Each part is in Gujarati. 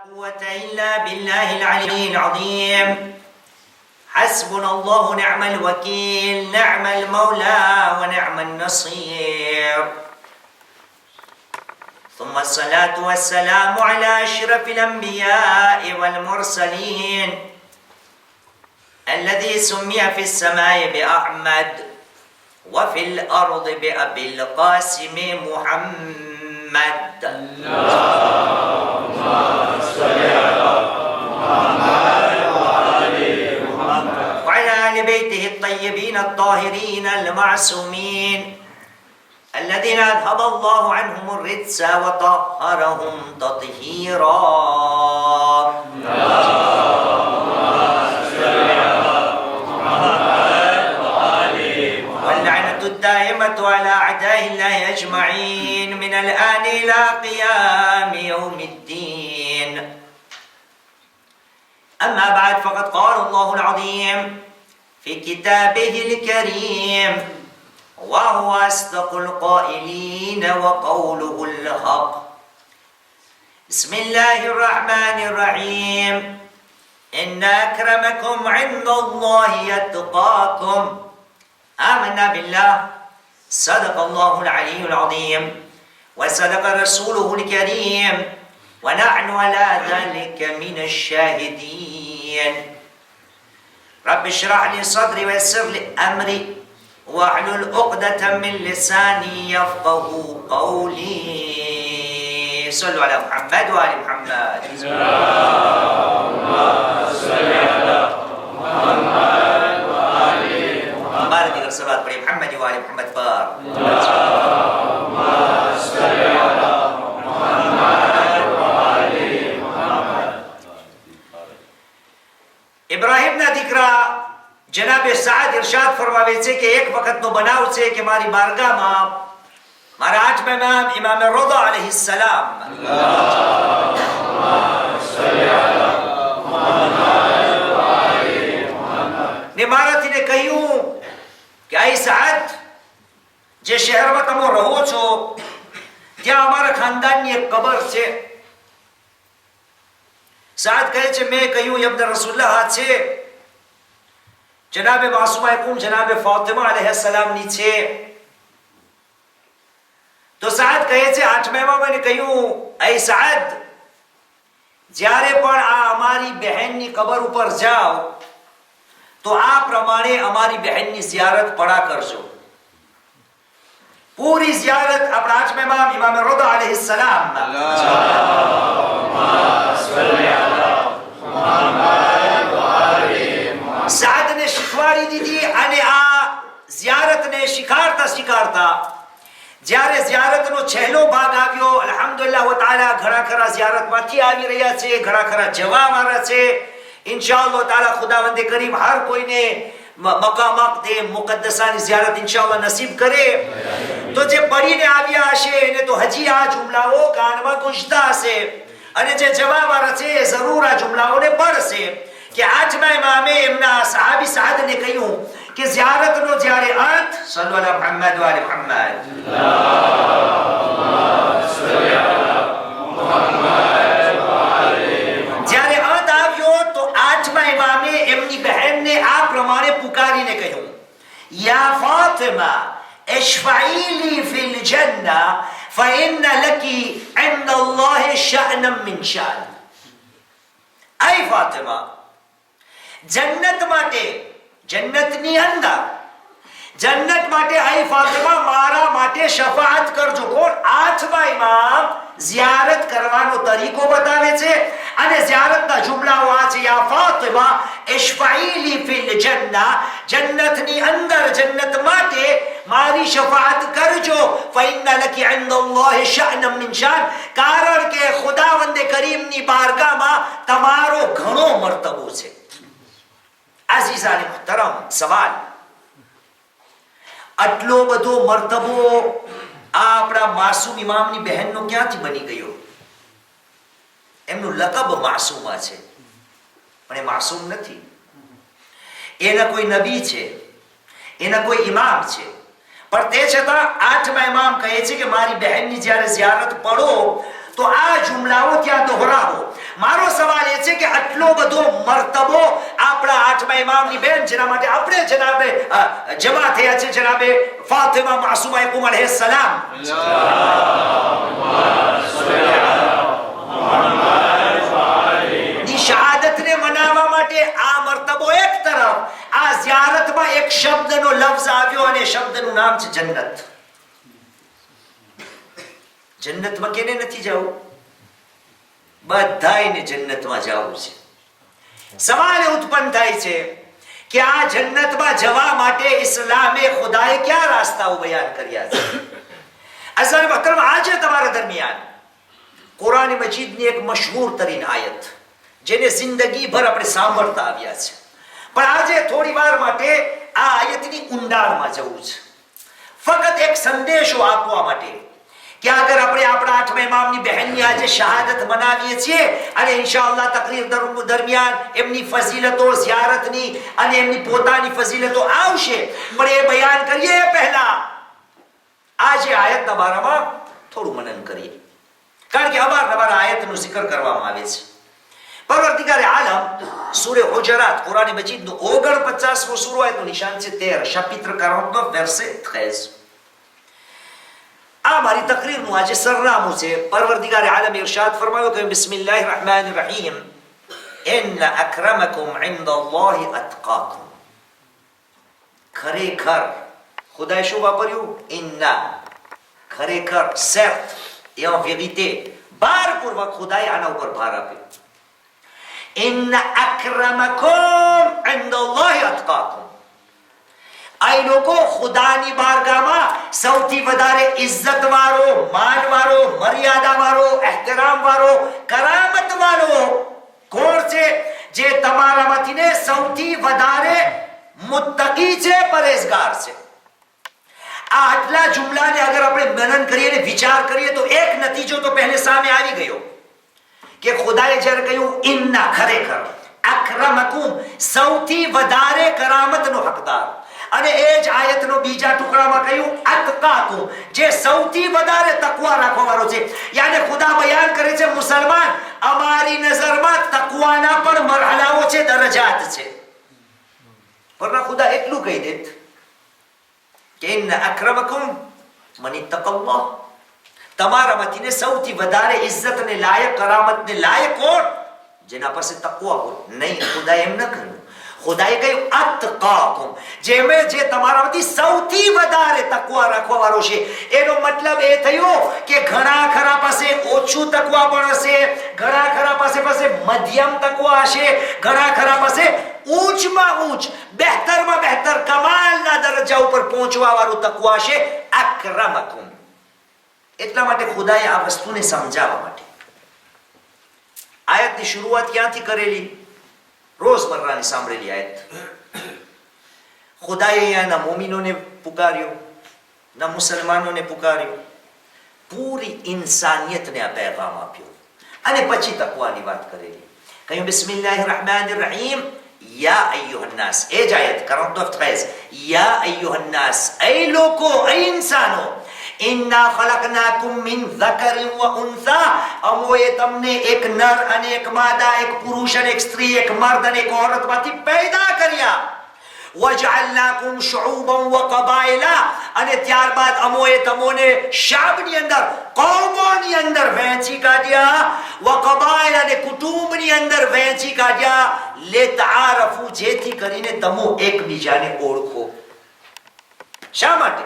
قوة إلا بالله العلي العظيم. حسبنا الله ونعم الوكيل، نعم المولى ونعم النصير. ثم الصلاة والسلام على أشرف الأنبياء والمرسلين الذي سمي في السماء بأحمد وفي الأرض بأبي القاسم محمد. اللهم صل على محمد وعلى آل بيته الطيبين الطاهرين المعصومين الذين أذهب الله عنهم الرجس وطهرهم تطهيرا. الدائمة على أعداء الله أجمعين من الآن إلى قيام يوم الدين. أما بعد، فقد قال الله العظيم في كتابه الكريم: وهو أصدق القائلين وقوله الحق. بسم الله الرحمن الرحيم: إن أكرمكم عند الله يتقاكم. آمنا بالله، صدق الله العلي العظيم وصدق رسوله الكريم ونحن على ذلك من الشاهدين. رب اشرح لي صدري ويسر لي أمري واحلل عقدة من لساني يفقه قولي. صلوا على محمد وآل محمد. اللهم صل على محمد صلوات بڑے محمد والے محمد پر. اللهم صل على محمد وآل محمد. ابراہیم ના દીકરા જનાબ સાદ ઇરશાદ ફરમાવે છે કે એક વખતનો બનાવ છે કે મારી બારગાહમાં મારા આઠમા ઇમામ ઇમામ રઝા અલૈહિસ સલામ ને મારાથીને કહ્યું કે આઈ સાદ, જે શહેરમાં તમે રહો છો ત્યાં અમારા ખાનદાનની એક કબર છે. સાદ કહે છે, મેં કહ્યું યબ્ન રસૂલુલ્લાહ છે, જનાબે માસુમા કુમ જનાબે ફાતિમા અલૈહિસ્સલામની છે. તો સાદ કહે છે, આઠમા મને કહ્યું, આઈ સાદ, જ્યારે પણ આ અમારી બહેનની કબર ઉપર જાઓ તો આ પ્રમાણે અમારી બહેનની ઝિયારત પડા કરજો. પૂરી ઝિયારત આપણા આઠમા ઇમામ ઇમામ રઝા અલૈહિસ સલામ સાદને શીખવાડી દીધી. અને આ ઝિયારતને શીખાડતા જ્યારે ઝિયારતનો છેલ્લો ભાગ આવ્યો, અલ્હમ્દુલિલ્લાહ તાઆલા ઘણા ખરા ઝિયારતમાંથી આવી રહ્યા છે, ઘણા ખરા જવા વાળા છે. इंशाअल्लाह ताला खुदावंद करीम हर कोई ने मकामात दे मुकद्दसानी ज़ियारत इंशाअल्लाह नसीब करे. तो जे पढ़ीने આવ્યા હશે એને તો હજી આ જુમલાઓ કાનમાં ગુંજતા હશે, અને જે જવાબ છે જરૂર આ જુમલાઓને પડશે કે આઠમા ઇમામે એમના સહાબી સાદને કહ્યું કે ઝિયારતનો જ્યારે અંત, સલ્લુ અલા મુહમ્મદ વ આલે મુહમ્મદ, અલ્લાહુમ્મા સલ્લી અલા મુહમ્મદ. એમની બહેનને આ પ્રમાણે પુકારીને કહ્યું: યા ફાતિમા ઇશફાઈ લી ફિલ જન્ના ફઇન્ન લકી ઇન્દ અલ્લાહ શઅનમ મિન શાન. આય ફાતિમા, જન્નત માટે, જન્નતની અંદર જન્નત માટે આય ફાતિમા મારા માટે શફાઅત કરજો. કોણ? આઠમા ઇમામ ઝિયારત કરવાનો તરીકો બતાવે છે અને ઝિયારતના જુમલાઓ આ છે: યા ફાતિમા ઇશફાઈ લી ફિલ જન્ના, જન્નતની અંદર, જન્નત માટે મારી શફાઅત કરજો. ફઇન્ન લકી ઇન્દ અલ્લાહ શઅનમ મિન શાન, કારણ કે ખુદાવંદ કરીમની બારગાહમાં તમારો ઘણો મર્તબો છે. અઝીઝાને મુહતરમ, સવાલ: આટલો બધો મર્તબો આ આપણા માસૂમ ઇમામની બહેનનો ક્યાંથી બની ગયો? એમનું લકબ માસૂમા છે, પણ એ માસૂમ નથી. એના કોઈ નબી છે, એના કોઈ ઇમામ છે, પણ તે છતાં આઠમા ઇમામ કહે છે કે મારી બહેનની જ્યારે ઝિયારત પડો તો આ જુમલાઓ ત્યાં દોહરાવો. મારો સવાલ એ છે કે આટલો બધો મર્તબો આપણા આઠમા ઇમામની બેન જેના માટે આપણે જનાબે જમા થયા છે, જનાબે ફાતિમા માસુમા યકુમ અલૈહિસ સલામ, ની શહાદતને મનાવવા માટે આ મર્તબો એક તરફ, આ ઝિયારતમાં એક શબ્દનો લફ્ઝ આવ્યો અને શબ્દનું નામ છે જન્નત. જન્નતમાં કેને નથી જવું? બધાયને જન્નતમાં જવું છે. સવાલ ઉત્પન્ન થાય છે કે આ જન્નતમાં જવા માટે ઇસ્લામે ખુદાએ કયા રસ્તાઓ બયાન કર્યા છે? અઝર મહતરમ, આજે તમારા દરમિયાન કુરાન મજીદની એક મશહૂર તરીન આયત જેને જિંદગી ભર આપણે સાંભળતા આવ્યા છે, પણ આજે થોડી વાર માટે આ આયતની ઊંડાણમાં જવું છે, ફક્ત એક સંદેશો આપવા માટે કે અગર આપણે આપણા આઠમા ઇમામની બહેનની આજે શહાદત મનાવીએ છીએ અને ઇન્શાઅલ્લાહ તકરીર દરમિયાન એમની ફઝીલતો ઝિયારતની અને એમની પોતાની ફઝીલતો આવશે, પણ એ બયાન કરીએ એ પહેલા આજે આયતના બારામાં થોડું મનન કરીએ, કારણ કે અવારનવાર આયતનું zikr કરવામાં આવે છે. પરવર્તિગારે આલમ સૂરે હુજરાત કુરાન મજીદનું 49મું સૂરો આયતનું નિશાન છે 13, chapitre 49 verset 13. આ મારી તકરીરનું આજે સરનામું છે. પરવર્તિગારે આલમ ઇરશાદ ફરમાવ્યો કે બિસ્મિલ્લાહિર રહેમાનિર રહીમ, ઇન્ન અક્રમકુમ ઇન્દલ્લાહિ અતકાકુમ. ખરેખર, ખુદાએ શું વાપર્યું? ઇન્ના, ખરેખર, સેર્ટ et en vérité, ભારપૂર્વક ખુદાએ આના ઉપર ભાર આપ્યો. ઇન્ન અક્રમકુમ ઇન્દલ્લાહિ અતકાકુમ. આ લોકો ખુદાની બારગાહમાં સૌથી વધારે ઇજ્જત વાળો, માન વાળો, મર્યાદા વાળો, ehtiram વાળો, કરામત વાળો કોણ છે? જે તમારામાંથી ને સૌથી વધારે મુત્તકી છે, પરેઝગાર છે. આ આટલા જુમલાને અગર આપણે મનન કરીએ અને વિચાર કરીએ તો એક નતીજો તો પહેલે સામે આવી ગયો કે ખુદાએ જ્યારે કહ્યું ઇન્ના, ખરેખર, અક્રમકુમ, સૌથી વધારે કરામતનો હકદાર, અને એ જ આયતનો બીજા ટુકડામાં કહ્યું અતકાકુમ, જે સૌથી વધારે તકવા રાખવાવાળો છે. યાને ખુદા બયાન કરે છે, મુસલમાન, અમારી નજરમાં તકવાના પણ મરહલાઓ છે, દરજાત છે. વરના ખુદા એટલું કહી દેત કે ઇન્ન અક્રમકુમ મન ઇત્તકલ્લાહ, તમારામાંથીને સૌથી વધારે ઇજ્જતને લાયક, કરામતને લાયક કોણ? જેના પાસે તકવા હોય. નહીં, ખુદા એમ ન કહ્યું. ખુદાએ કહ્યું અતકાકુમ, જે તમારામાંથી સૌથી વધારે તકવા રાખવા વાળો છે. એનો મતલબ એ થયો કે ઘણા ખરા પાસે ઓછું તકવા પણ હશે, ઘણા ખરા પાસે મધ્યમ તકવા હશે, ઘણા ખરા પાસે ઊંચમાં ઊંચ, બહેતરમાં બહેતર, કમાલના દરજ્જા ઉપર પહોંચવા વાળું તકવા હશે. અક્રમકુમ. એટલા માટે ખુદાએ આ વસ્તુને સમજાવવા માટે આયતની શરૂઆત ક્યાંથી કરેલી? રોજમર્રાની સાંભળેલી આયત. ખુદાએ અહીંયાના મોમિનોને પુકાર્યો, ના મુસલમાનોને પુકાર્યો, પૂરી ઇન્સાનિયતને આ પૈગામ આપ્યો અને પછી તકવાની વાત કરેલી. કહ્યું બિસ્મિલ્લાહિર રહેમાનિર રહીમ, યા અય્યુહન્નાસ. એ જ આયત 49 યા અય્યુહન્નાસ, એ લોકો, એ ઇન્સાનો, ઇન્ના ખલકનાકુમ મિન ઝકરિન વ ઉન્સા, અમોએ તમને એક નર અને એક માદા, એક પુરુષ અને એક સ્ત્રી, એક મર્દ અને એક ઓરતમાંથી પેદા કર્યા. વજઅલનાકુમ શુઉબન વ કબાઇલા, અને ત્યારબાદ અમોએ તમોને શાબની અંદર, કૌમોની અંદર વહેંચી કાઢ્યા. વ કબાઇલ, અને કુટુંબની અંદર વહેંચી કાઢ્યા. લિતઆરફુ, જેથી કરીને તમો એકબીજાને ઓળખો. શા માટે?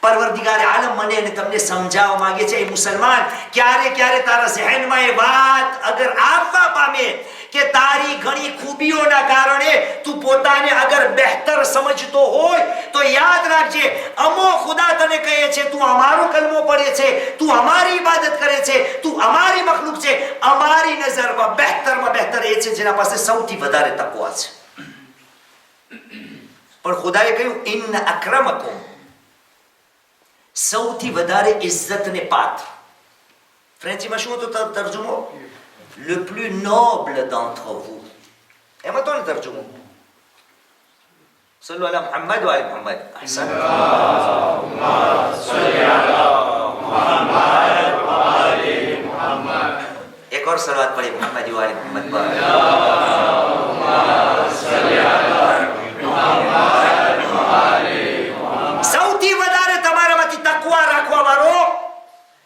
પરવરદિગાર આલમ મને અને તમને સમજાવવા માંગે છે, એ મુસલમાન, ક્યારે ક્યારે તારા ઝહેનમાં એ વાત અગર આવવા પામે કે તારી ઘણી ખૂબીઓના કારણે તું પોતાને અગર બહેતર સમજતો હોય તો યાદ રાખજે, અમો ખુદા તને કહે છે તું અમારો કલમો પડે છે, તું અમારી ઇબાદત કરે છે, તું અમારી મખલુક છે. અમારી નજરમાં બહેતર એ છે જેના પાસે સૌથી વધારે તકવા છે. પણ ખુદાએ કહ્યું ઇન્ન અક્રમકુમ, સૌથી વધારે ઇજ્જતને પાત્ર. ફ્રેન્ચીમાં શું હતો તર્જુમો? le plus noble d'entre vous. એમાં તો ને તર્જુમો સલ્લુ અલા મુહમ્મદ વ અલા મુહમ્મદ. અહસન. એક एक और सलावत पढ़े मोहम्मद वाले मोहम्मद पर। સૌથી વધારે તમારામાંથી તકવા રાખવા વાળો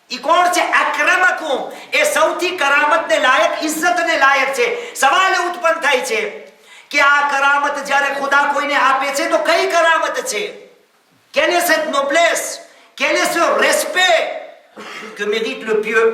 ઈ કોણ છે? અક્રમકુમ, એ સૌથી કરામતને લાયક, ઇજ્જતને લાયક છે. સવાલ ઉત્પન્ન થાય છે કે આ કરામત જ્યારે ખુદા કોઈને આપે છે તો કઈ કરામત છે? Quelle est cette noblesse? Quel est ce respect que mérite le pieux?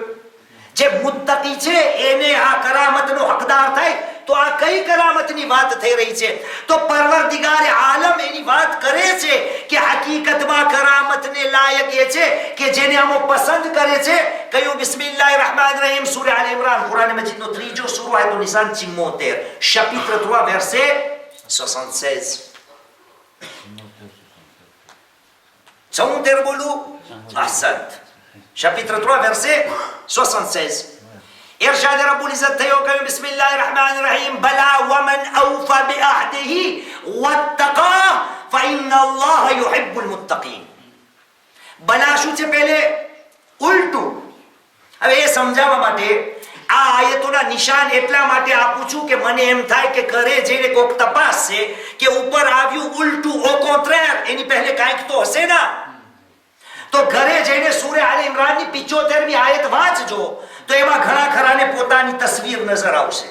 જે મુત્તકી છે એને આ કરામતનો હકદાર થાય તો આ કઈ કરામતની વાત થઈ રહી છે? તો પરવરદિગારે આલમ એની વાત કરે છે કે હકીકતમાં કરામતને લાયક એ છે કે જેને અમો પસંદ કરે છે. કયું? બિસ્મિલ્લાહિર રહેમાનિર રહીમ, સૂરા આલ ઇમરાન, કુરાન મજીદનો 3જો સૂરો, આયતો નિશાન 74, chapitre 3 verset 76. 74 બોલું? ahsant. chapitre 3 verset 76. ارشاد رب العزت થયો કહ્યું બિસ્મિલ્લાહિર રહેમાનિર રહીમ, બલા વમન અવફા બિઅહદિહી વત્તકા ફઇન્ન અલ્લાહ યુહિબ્બુલ મુત્તકીન. બલા શું છે? પહેલે ઉલટું. હવે એ સમજાવવા માટે આ આયતોના નિશાન એટલા માટે આપું છું કે મને એમ થાય કે ઘરે જઈને કોક તપાસશે કે ઉપર આવ્યું ઉલટું, ઓ કોન્ટ્રેર, એની પહેલે કાંઈક તો હશે ના. તો ઘરે જઈને સૂરે આલ ઇમરાનની 75મી આયત વાંચજો તો એમાં ઘણા ખરાને પોતાની તસવીર નજર આવશે.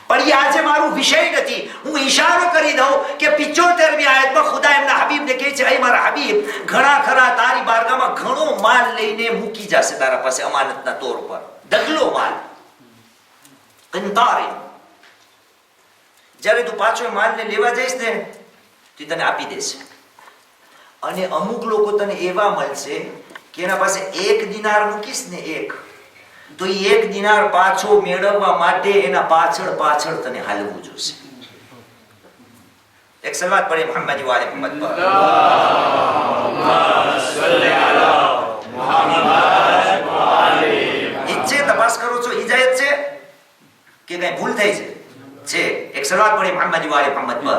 પણ એ આજે મારું વિષય નથી. હું ઈશારો કરી દઉં કે 75મી આયતમાં ખુદા એમના હબીબને કહે છે, અય મારા હબીબ, ઘણા ખરા તારી બારગામાં ઘણો માલ લઈને મૂકી જશે તારા પાસે અમાનતના તોર પર, ઢગલો માલ. કંતારે જ્યારે તું પાછો માલને લેવા જઈશ ને તો તને આપી દેશે. અને અમુક લોકો તને એવા મળશે કે એના પાસે 1 દિનાર મૂકીશ ને, એક, તો એ 1 દિનાર પાછો મેળવવા માટે એના પાછળ પાછળ તને હાલવું જોશે. એક સલાવત પડે મોહમ્મદ વાલે મોહમ્મદ પર. ઈચ્છે તપાસ કરો છો, હિદાયત છે કે કઈ ભૂલ થઈ છે? એક સલાવત પડે મોહમ્મદ વાલે મોહમ્મદ પર.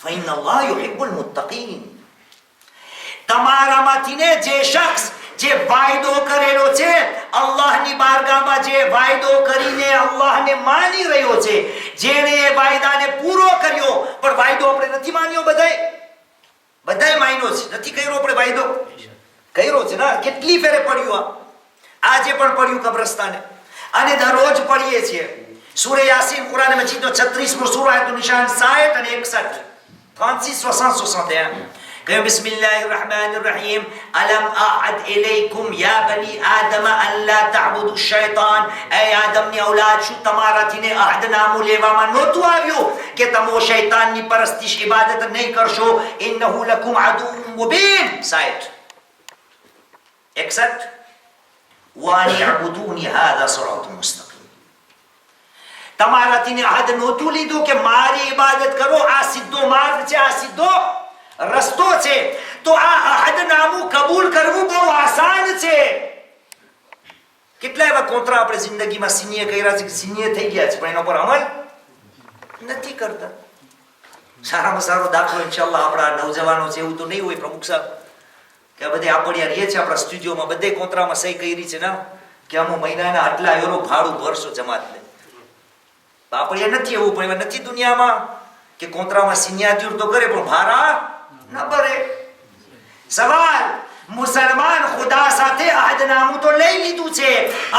فإن الله يحب المتقين. તમારામાંથી ને જે શખ્સ જે વાયદો કરેલો છે અલ્લાહની બારગાહમાં, જે વાયદો કરીને અલ્લાહને માની રહ્યો છે, જેણે એ વાયદાને પૂરો કર્યો, પણ વાયદો આપણે નથી માન્યો, બધાય માન્યો છે, નથી કર્યો આપણે વાયદો, કર્યો છે ને, કેટલી ફેરે પડ્યું, આજે પણ પડ્યું કબ્રસ્તાને, અને દરરોજ પડીએ છીએ. સૂરે યાસીન, કુરાન મજીદનો 36મો સૂરો, આયતનું નિશાન 60 અને 61, 36, 60, 61. કહ્યું બિસ્મિલ્લાહિર રહેમાનિર રહીમ, અલમ અઅદ ઇલૈકુમ યા બની આદમ અન લા તઅબુદુ શૈતાન. એ આદમની ઔલાદ, શું તમારાથી ને અહદનામું લેવામાં નહોતું આવ્યું કે તમે શૈતાનની પરસ્તિશ ઇબાદત નહીં કરશો? ઇન્નહુ લકુમ અદુવ્વુન મુબીન. 60, 61. وأن يعبدوني هذا صراط مستقيم. તમારાથી ને અહદ નહોતું લીધું કે મારી ઇબાદત કરો, આ સીધો માર્ગ છે, આ સીધો રસ્તો છે. તો આ અહદનામું કબૂલ કરવું બહુ આસાન છે. કેટલા એવા કોંતરા આપણે જિંદગીમાં સિનિય કર્યા છે કે સિનિય થઈ ગયા છે, પણ એના પર અમલ નથી કરતા. સારામાં સારો દાખલો ઇન્શાઅલ્લાહ આપણા નવજવાનો છે, એવું તો નહીં હોય પ્રમુખ સાહેબ, કે આ બધે આપણિયા રહીએ છીએ આપણા સ્ટુડિયોમાં, બધે કોંતરામાં સહી કરી છે ને કે અમો મહિનાના આટલા યુરો ભાડું ભરશો જમાતને. આપણિયા નથી એવું, પણ નથી દુનિયામાં કે કોંતરામાં સિન્યાત્યુર તો કરે પણ ભાડા ન ભરે. સવાલ, મુસલમાન ખુદા સાથે અહદનામું તો લઈ લીધું છે,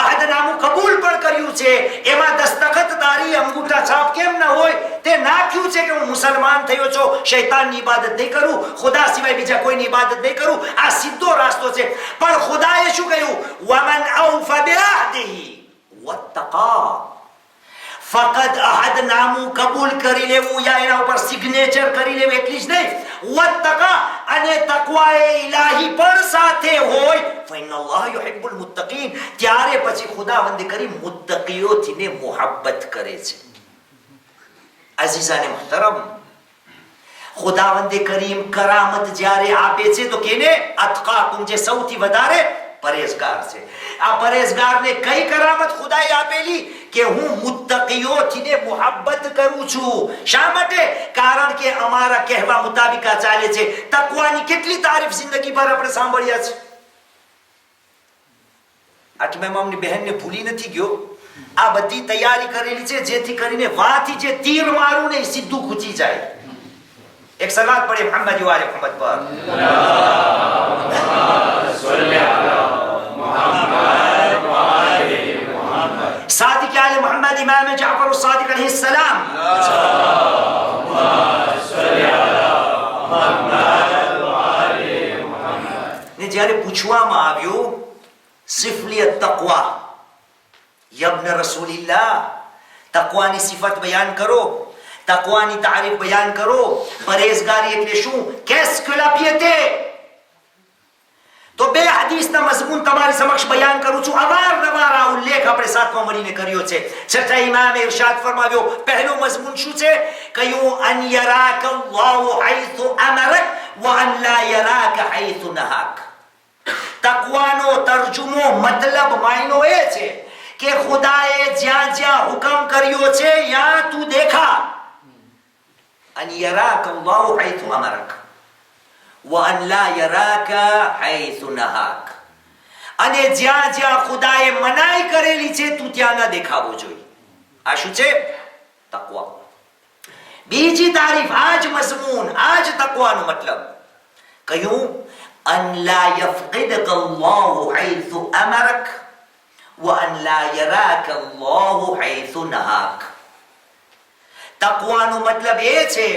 અહદનામું કબૂલ પણ કર્યું છે, એમાં દસ્તખતદારી, અંગૂઠા છાપ કેમ ન હોય? તે નાખ્યું છે કે હું મુસલમાન થયો છું, શૈતાનની ઇબાદત નહીં કરું, ખુદા સિવાય બીજા કોઈની ઇબાદત નહીં કરું. આ સીધો રાસ્તો છે. પણ ખુદાએ શું કહ્યું? વમન અવફા બિઅહદિહી વત્તકા. ફકત અહદનામું કબૂલ કરી લેવું યા એના ઉપર સિગ્નેચર કરી લેવું એટલી જ નહીં, વત્તકા, અને તકવાએ ઇલાહી પણ સાથે હોય, ફઇન્નલ્લાહ યુહિબ્બુલ મુત્તકીન. ત્યારે પછી ખુદાવંદ કરીમ મુત્તકીઓથીને મોહબ્બત કરે છે. અઝીઝાને મુહતરમ, ખુદાવંદ કરીમ કરામત જ્યારે આપે છે તો કેને? અતકાકુમ, જે સૌથી વધારે પરેઝગાર છે. આ પરેઝગારને કઈ કરામત ખુદાએ આપેલી કે હું મુત્તકીઓથીને મુહબ્બત કરું છું. શા માટે? કારણ કે અમારા કહેવા મુતાબિક આ ચાલે છે. તકવાની કેટલી તારીફ જિંદગી ભર આપણે સાંભળ્યા છે. આઠમા ઇમામની બહેનને ભૂલી નથી ગયો. આ બધી તૈયારી કરેલી છે જેથી કરીને વાથી જે તીર મારું ને સીધું ખૂચી જાય. એક સલાત પડે મુહમ્મદ વાલે મુહમ્મદ પર. सादिक आले मोहम्मद इमाम जाफर सादिक अलैहिस्सलाम ने જ્યારે પૂછવામાં આવ્યું સિફલિયત તકવા યબ્ન રસૂલિલ્લાહ તકવાની સિફત બયાન કરો, તકવાની તારીફ બયાન કરો, પરેઝગારી એટલે શું, qu'est-ce que la piété. તો બે હદીસના મઝમૂન તમારી સમક્ષ બયાન કરું છું. અવારનવાર આ ઉલ્લેખ આપણે સાથમાં મળીને કર્યો છે. છઠ્ઠા ઇમામે ઇરશાદ ફરમાવ્યો, પહેલો મઝમૂન શું છે? કહ્યું અન યરાક અલ્લાહુ હૈસુ અમરક વ અન લા યરાક હૈસુ નહાક. તકવાનો તરજુમો મતલબ માયનો એ છે કે ખુદાએ જ્યાં જ્યાં હુકમ કર્યો છે ત્યાં તું દેખા. અન યરાક અલ્લાહુ હૈસુ અમરક وَأَنْ لَا يَرَاكَ حَيْثُ نَهَاكَ. અને જ્યાં જ્યાં ખુદાએ મનાઈ કરેલી છે તું ત્યાં ના દેખાવો જોઈએ. આ શું છે? તકવા. બીજી તારીફ આજ મઝમૂન, આજ તકવાનો મતલબ કહ્યું અન લા યફકિદક અલ્લાહુ હૈસુ અમરક وَأَنْ لَا يَرَاكَ اللَّهُ حَيْثُ نَهَاكَ. તકવાનો મતલબ એ છે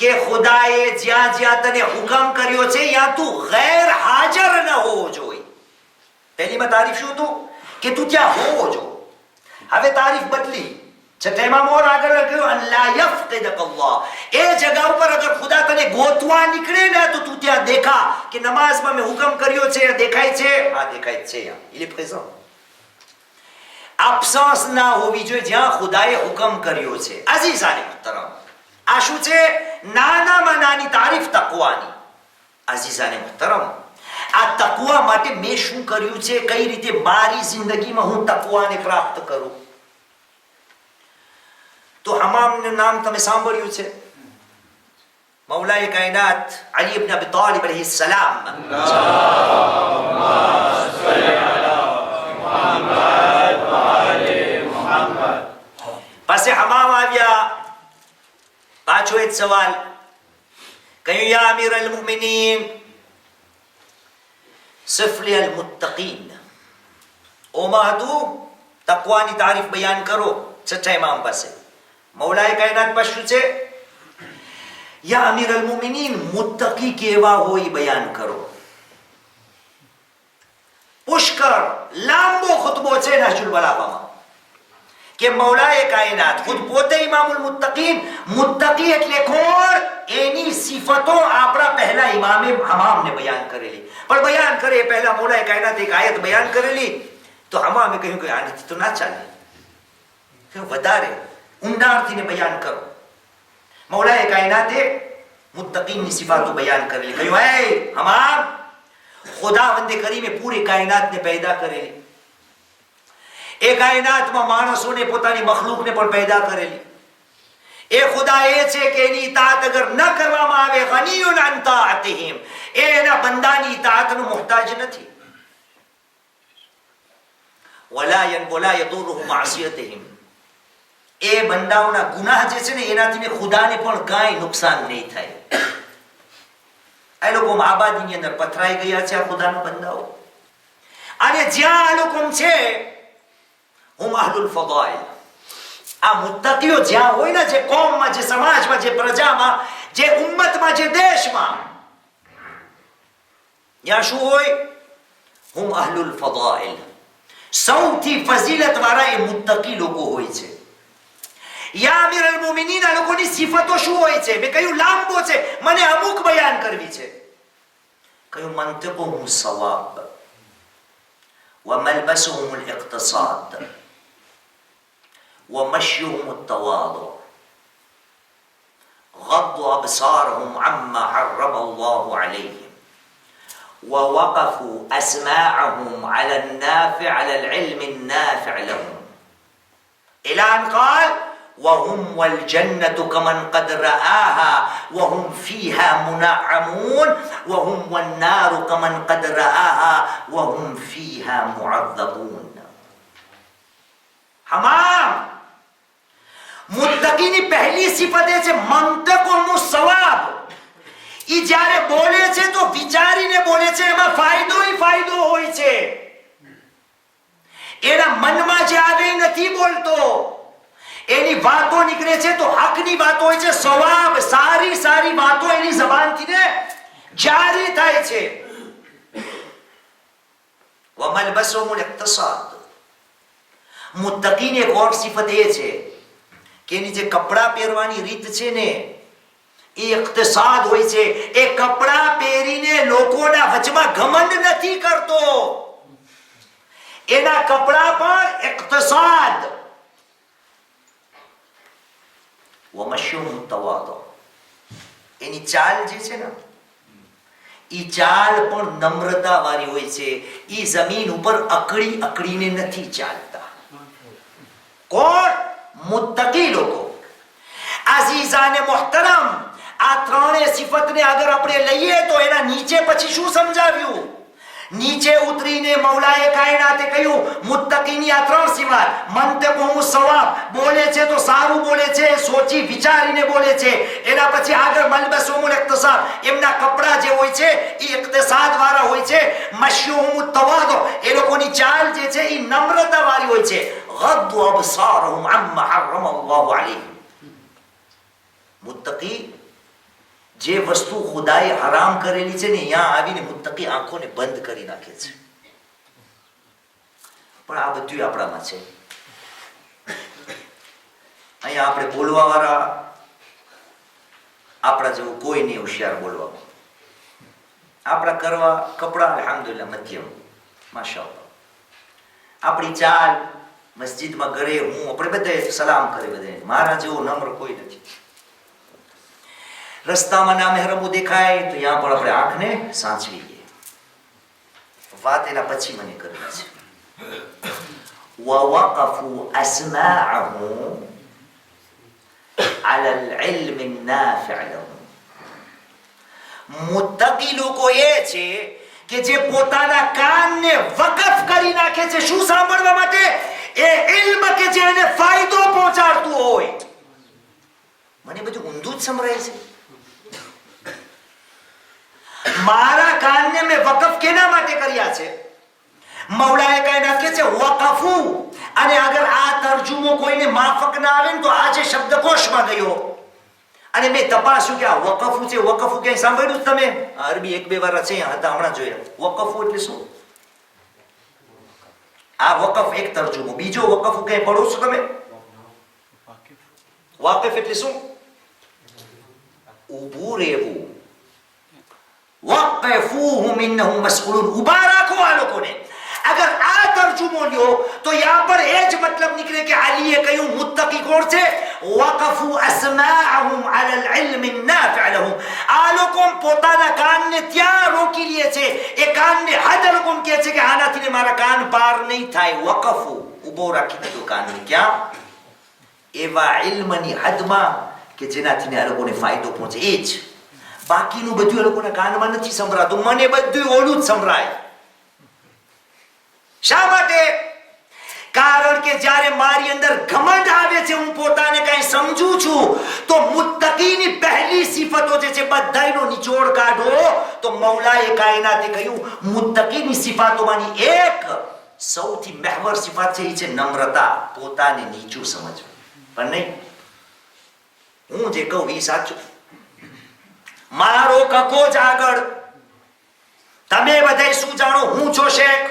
કે ખુદાએ જ્યાં જ્યાં તને હુકમ કર્યો છે ત્યાં તું ગેર હાજર ન હોવો જોઈએ. પહેલીમાં તારીફ શું હતું? કે તું ત્યાં હોવો જો. હવે તારીફ બદલી. છઠ્ઠામાં મોર આગળ કહ્યું અન લા યફકિદક અલ્લાહ. એ જગા ઉપર અગર ખુદા તને ગોતવા નીકળે ને તો તું ત્યાં દેખા કે નમાઝમાં મેં હુકમ કર્યો છે, દેખાય છે? હા દેખાય છે. il est présent. અફસોસ ના હોવી જોઈએ જ્યાં ખુદાએ હુકમ કર્યો છે. અઝીઝાને મુહતરમ, આ શું છે? નાનામાં નાની તારીફ તકવાની. અઝીઝાને મુહતરમ, આ તકવા માટે મેં શું કર્યું છે, કઈ રીતે મારી જિંદગીમાં હું તકવાને પ્રાપ્ત કરું. તો હમામનું નામ તમે સાંભળ્યું છે. મૌલાએ કાયનાત અલી ઇબ્ન અબી તાલિબ અલૈહિસ્સલામ પાસે હમામ આવ્યા. પાછો એક સવાલ કહ્યું યા અમીર અલ મુમિનીન સિફલી અલ મુત્તકીન. ઓમાં હતું તકવાની તારીફ બયાન કરો. છઠ્ઠા ઇમામ પાસે મૌલાએ કાયનાત પાસે શું છે? યા અમીર અલ મુમિનીન મુત્તકી કેવા હોય બયાન કરો. પુષ્કર લાંબો ખુતબો છે નહજુલ બલાગામાં કે મૌલાએ કાયનાત ખુદ પોતે ઇમામુલ મુત્તકીન, મુત્તકી એટલે કોણ એની સિફતો આપણા પહેલા ઇમામે હમામને બયાન કરેલી. પણ બયાન કરે પહેલા મૌલાએ કાયનાત એક આયત બયાન કરેલી તો હમામે કહ્યું કે આનાથી તો ના ચાલે, વધારે ઊંડાણથીને બયાન કરો. મૌલાએ કાયનાતે મુત્તકીનની સિફાતો બયાન કરેલી. કહ્યું હે હમામ, ખુદાવંદે કરીમે પૂરી કાયનાતને પેદા કરેલી. એ કાયનાતમાં માણસોને પોતાની મખલૂકને પણ પેદા કરેલી. એ ખુદા એ છે કે એની ઇતાઅત અગર ન કરવામાં આવે ગનીયુન અન તાઅતિહિમ, એ એના બંદાની ઇતાઅતનો મુહતાજ નથી. વલા યદુરુહુ માસિયતિહિમ, એ બંદાઓના ગુનાહ જે છે ને એનાથી ખુદાને પણ કાંઈ નુકસાન નહીં થાય. આ લોકો આબાદીની અંદર પથરાઈ ગયા છે આ ખુદાના બંદાઓ. અને જ્યાં આ લોકો છે હુમ અહલુલ ફદાઇલ, આ મુત્તકીઓ જ્યાં હોય ને, જે કોમમાં, જે સમાજમાં, જે પ્રજામાં, જે ઉમ્મતમાં, જે દેશમાં, ત્યાં શું હોય? હુમ અહલુલ ફદાઇલ. સૌથી ફઝીલત વાળા એ મુત્તકી લોકો હોય છે. યા અમીર અલ મુમિનીન, આ લોકોની સિફતો શું હોય છે? મેં કહ્યું લાંબો છે, મને અમુક બયાન કરવી છે. કહ્યું મંતિકુહુમ સવાબ વ મલબસુહુમ અલ ઇક્તિસાદ ومشيهم التواضع غض أبصارهم عما حرم الله عليهم ووقفوا أسماعهم على النافع على العلم النافع لهم إلى أن قال وهم والجنة كمن قد رآها وهم فيها منعمون وهم والنار كمن قد رآها وهم فيها معذبون. हमाम मुत्तकीની પહેલી સિફત એ છે મંતકુલ સવાબ. ઈ જ્યારે બોલે છે તો વિચારીને બોલે છે, એમાં ફાયદો હોય છે. એના મનમાં જે આવે નથી બોલતો, એની વાતો નીકળે છે તો હકની વાતો હોય છે, સવાબ સારી વાતો એની જબાનથી ને જારી થાય છે. વમલબસુમુલ ઇક્તિસાદ. મુત્તકીની એક ઓર સિફત એ છે કે એની જે કપડા પહેરવાની રીત છે ને એ ઇક્તિસાદ હોય છે. એ કપડા પહેરીને લોકોના વચમાં ઘમંડ નથી કરતો, એના કપડા પર ઇક્તિસાદ. વમશ્યુમ તવાદુ. એની ચાલ જે છે ને ઈ ચાલ પણ નમ્રતા વાળી હોય છે. ઈ જમીન ઉપર અકડીને નથી ચાલતા. કોણ? મુત્તકી લોકો. અઝીઝાને મુહતરમ, આ ત્રણે સિફતને અગર આપણે લઈએ તો એના નીચે પછી શું સમજાવ્યું? નીચે ઉતરીને મૌલાએ કાયનાતે કહ્યું મુત્તકીની આ ત્રણ સિફત. મંતકુહુ સવાબ, બોલે છે તો સારું બોલે છે, સોચી વિચારીને બોલે છે. એના પછી આગળ મલબસુમુલ ઇક્તિસાદ, એમના કપડા જે હોય છે એ ઇક્તિસાદ વાળા હોય છે. મશ્યુહુમ તવાદુ, એ લોકોની ચાલ જે છે એ નમ્રતા વાળી હોય છે. ગદ્દુ અબસારહુમ અમ્મા હરમ અલ્લાહુ અલૈહિમ. મુત્તકી જે વસ્તુ ખુદાએ હરામ કરેલી છે ને અહીંયા આવીને મુત્તકી આંખોને બંધ કરી નાખે છે. પણ આ બધું આપણામાં છે. અહીંયા આપણે બોલવા વાળા આપણા જેવું કોઈ નહીં હોશિયાર બોલવામાં. આપણા કરવા કપડા અલ્હમ્દુલિલ્લાહ મધ્યમ, માશાઅલ્લાહ. આપણી ચાલ મસ્જિદમાં ઘરે હું આપણે બધા સલામ કરે, બધા મારા જેવો નમ્ર કોઈ નથી. રસ્તામાં ના મહેરમો દેખાય તો ત્યાં પણ આપણે આંખને સાચવી લઈએ. વાત એના પછી મને કરવી છે. ووقفوا أسماعهم على العلم النافع لهم. મુત્તકી લોકો એ છે કે જે પોતાના કાનને વકફ કરી નાખે છે શું સાંભળવા માટે? એ ઇલ્મ કે જે એને ફાયદો પહોંચાડતું હોય. મને બધું ઊંધું જ સંભળાય છે. મારા કાનને મેં વકફ કેના માટે કર્યા છે? મૌલાએ કાયનાત કહે છે વકફુ. અને અગર આ તર્જુમો કોઈને માફક ના આવે ને તો આ જે શબ્દકોશમાં ગયો અને મેં તપાસ્યું કે આ વકફુ છે. વકફુ ક્યાંય સાંભળ્યું તમે? અરબી એક બે વાર છે હતા, હમણાં જોયા. વકફુ એટલે શું? આ વકફ એક તર્જુમો. બીજો વકફુ ક્યાંય પડો છો તમે? વાકફ એટલે શું? ઊભું રહેવું. વકફૂહુમ ઇન્નહુમ મસઉલુન. ઊભા રાખો આ લોકોને. અગર આ તર્જુમો લ્યો તો યહાં પર એ જ મતલબ નીકળે કે અલીએ કહ્યું મુત્તકી કોણ છે? વકફુ અસ્માઅહુમ અલા અલ-ઇલ્મ નાફિઅ લહુમ. આ લોકો પોતાના કાનને ત્યાં રોકી લે છે. એ કાનને હદ લોકો કહે છે કે આનાથી મારા કાન પાર નહીં થાય. વકફુ, ઊભો રાખી દીધો કાનને. ક્યાં? એવા ઇલ્મની હદમાં કે જેનાથી આ લોકોને ફાયદો પહોંચે. એ જ બાકીનું બધું એ લોકોના કાનમાં નથી સંભળાતું. મને બધું ઓલું જ સંભળાય. શા માટે? કારણ કે જ્યારે મારી અંદર ઘમંડ આવે છે, હું પોતાને કઈ સમજું છું, તો મુત્તકીની પહેલી સિફતો જે છે બધાયનો નિચોડ કાઢો તો મૌલાએ કાયનાતે કહ્યું મુત્તકીની સિફાતોમાંની એક સૌથી મહેવર સિફાત છે એ છે નમ્રતા. પોતાને નીચું સમજવું. પણ નહીં, હું જે કહું એ સાચું. મારો કકો જ આગળ. તમે બધા શું જાણો? હું છો શેખ.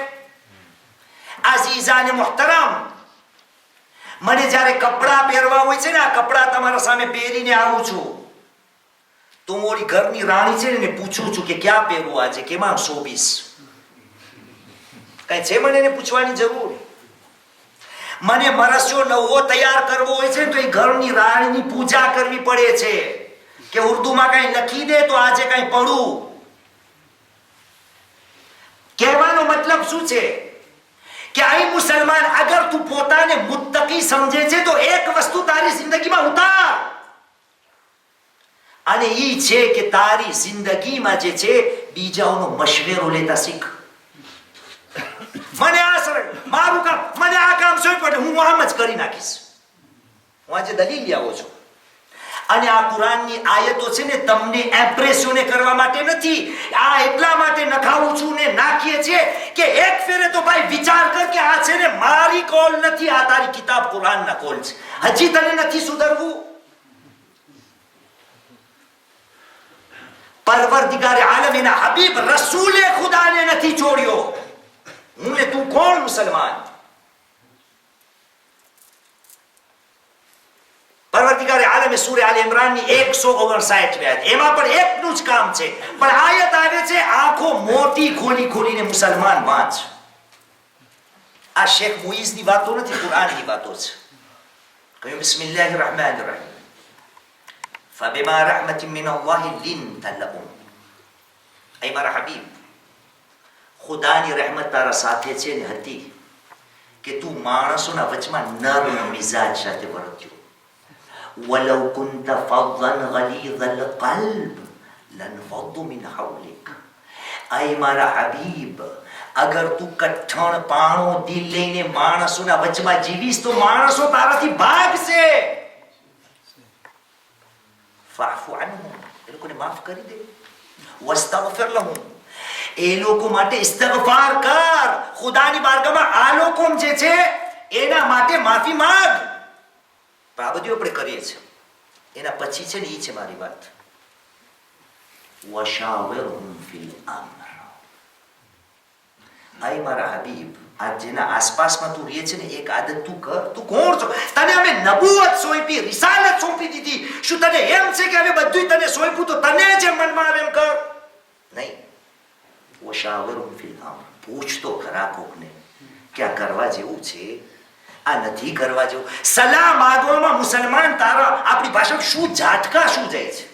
અઝીઝાને મુહતરમ, મને જ્યારે કપડા પહેરવા હોય છે ને, આ કપડા તમારા સામે પહેરીને આવું છું તો હું ઓલી ઘરની રાણી છે ને પૂછું છું કે ક્યાં પહેરવું આજે, કેમાં શોભીશ? કઈ છે મને એને પૂછવાની જરૂર? મને મરસ્યો નવો તૈયાર કરવો હોય છે તો એ ઘરની રાણીની પૂજા કરવી પડે છે કે ઉર્દુમાં કઈ લખી દે તો આજે કઈ પડું. કહેવાનો મતલબ શું છે કે આ મુસલમાન, અગર તું પોતાને મુત્તકી સમજે છે તો એક વસ્તુ તારી જિંદગીમાં ઉતાર, અને ઈ છે કે તારી જિંદગીમાં જે છે બીજાઓનો મશવરો લેતા શીખ. મને આ સરળ, મારું કામ, મને આ કામ સોંપ્યું એટલે હું આમ જ કરી નાખીશ. હું આજે દલીલ આવો છું. અને આ કુરાનની આયતો છે ને તમને એમ્પ્રેશને કરવા માટે નથી, આ એટલા માટે નખાવું છું ને નાખીએ છીએ કે એક ફેરે તો ભાઈ વિચાર કર કે આ છે ને મારી કોલ નથી, આ તારી કિતાબ કુરાનના કોલ છે. હજી તને નથી સુધરવું? પરવરદિગારે આલમ એના હબીબ રસૂલે ખુદાને નથી છોડ્યો. હું ને તું કોણ મુસલમાન? પરવરદિગારે આલમે સૂરે આલ ઇમરાન ની 159 આયત, એમાં પણ એકનું જ કામ છે, પણ આયત આવે છે આંખો મોટી ખોલી ખોલીને મુસલમાન વાંચ. આ શેખ મુઈઝ ની વાતો નથી, કુરાનની વાતો છે. કહ્યું બિસ્મિલ્લાહિર રહેમાનિર રહીમ, ફબિમા રહમતિન મિન અલ્લાહ લિન્તા લહુમ. એ મારા હબીબ, ખુદાની રહેમત તારા સાથે છે ને હતી કે તું માણસોના વચમાં નરમ મિજાજ સાથે વર્ત્યો. વલૌ કુંત ફદ્દન ગલીઝલ કલ્બ લનફદ્દુ મિન હવલિક. એ મારા હબીબ, અગર તું કઠણ પાણો દિલ લઈને માણસોના વચમાં જીવીશ તો માણસો તારાથી ભાગશે. ફાફુ અન્હુમ, એ લોકોને માફ કરી દે. વસ્તગફિર લહુમ, એ લોકો માટે ઇસ્તિગફાર કર. ખુદાની બારગાહમાં આ લોકો જે છે એના માટે માફી માંગ. આ બધું આપણે કરીએ છીએ. એના પછી છે ને ઈ છે મારી વાત, વશાવિરહુમ ફિલ અમ્ર. આય મારા હબીબ, આ જેના આસપાસમાં તું રહે છે ને એક આદત તું કર. તું કોણ છો? તને અમે નબુવત સોંપી, રિસાલત સોંપી દીધી. શું તને એમ છે કે હવે બધું તને સોંપ્યું તો તને જે મનમાં આવે એમ કર? નહીં. વશાવિરહુમ ફિલ અમ્ર, પૂછ તો ખરા કોકને કે આ કરવા જેવું છે, આ નથી કરવા જેવું. સલાહ માંગવામાં મુસલમાન તારા આપણી ભાષામાં શું ઝાટકા શું જાય છે.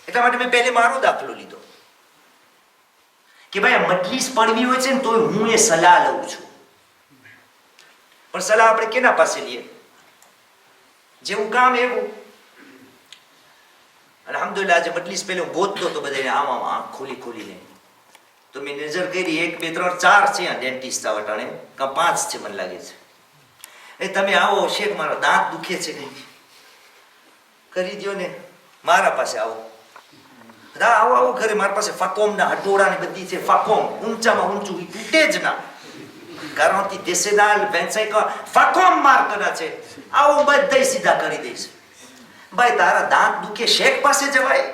એટલા માટે મેં પહેલે મારો દાખલો લીધો કે ભાઈ આ મજલિસ પડવી હોય છે ને તો હું એ સલાહ લઉં છું, પણ સલાહ આપણે કેના પાસે લઈએ? જેવું કામ એવું. અલ્હમ્દુલિલ્લાહ આજે મજલિસ પહેલે હું ગોતતો તો બધાને આમ આંખ ખોલી ખોલીને, તો મેં નજર કરી 1 2 3 4 છે ડેન્ટિસ્ટ વટાણે, કા 5 છે મને લાગે છે. એ તમે આવો શેખ, મારો દાંત દુખે છે, કઈ કરી દો ને, મારા પાસે આવો. આવો આવો ઘરે, મારી પાસે ફકોમ ના હટોડા ને બધી છે. ફકોમ ઊંચામાં ઊંચું તૂટે જ ના, કારણ કે દેસેદાલ વેન્સાઈ કા ફકોમ માર્કના છે. આવો બધે સીધા કરી દઈશ. ભાઈ તારા દાંત દુખે, શેખ પાસે જવાય?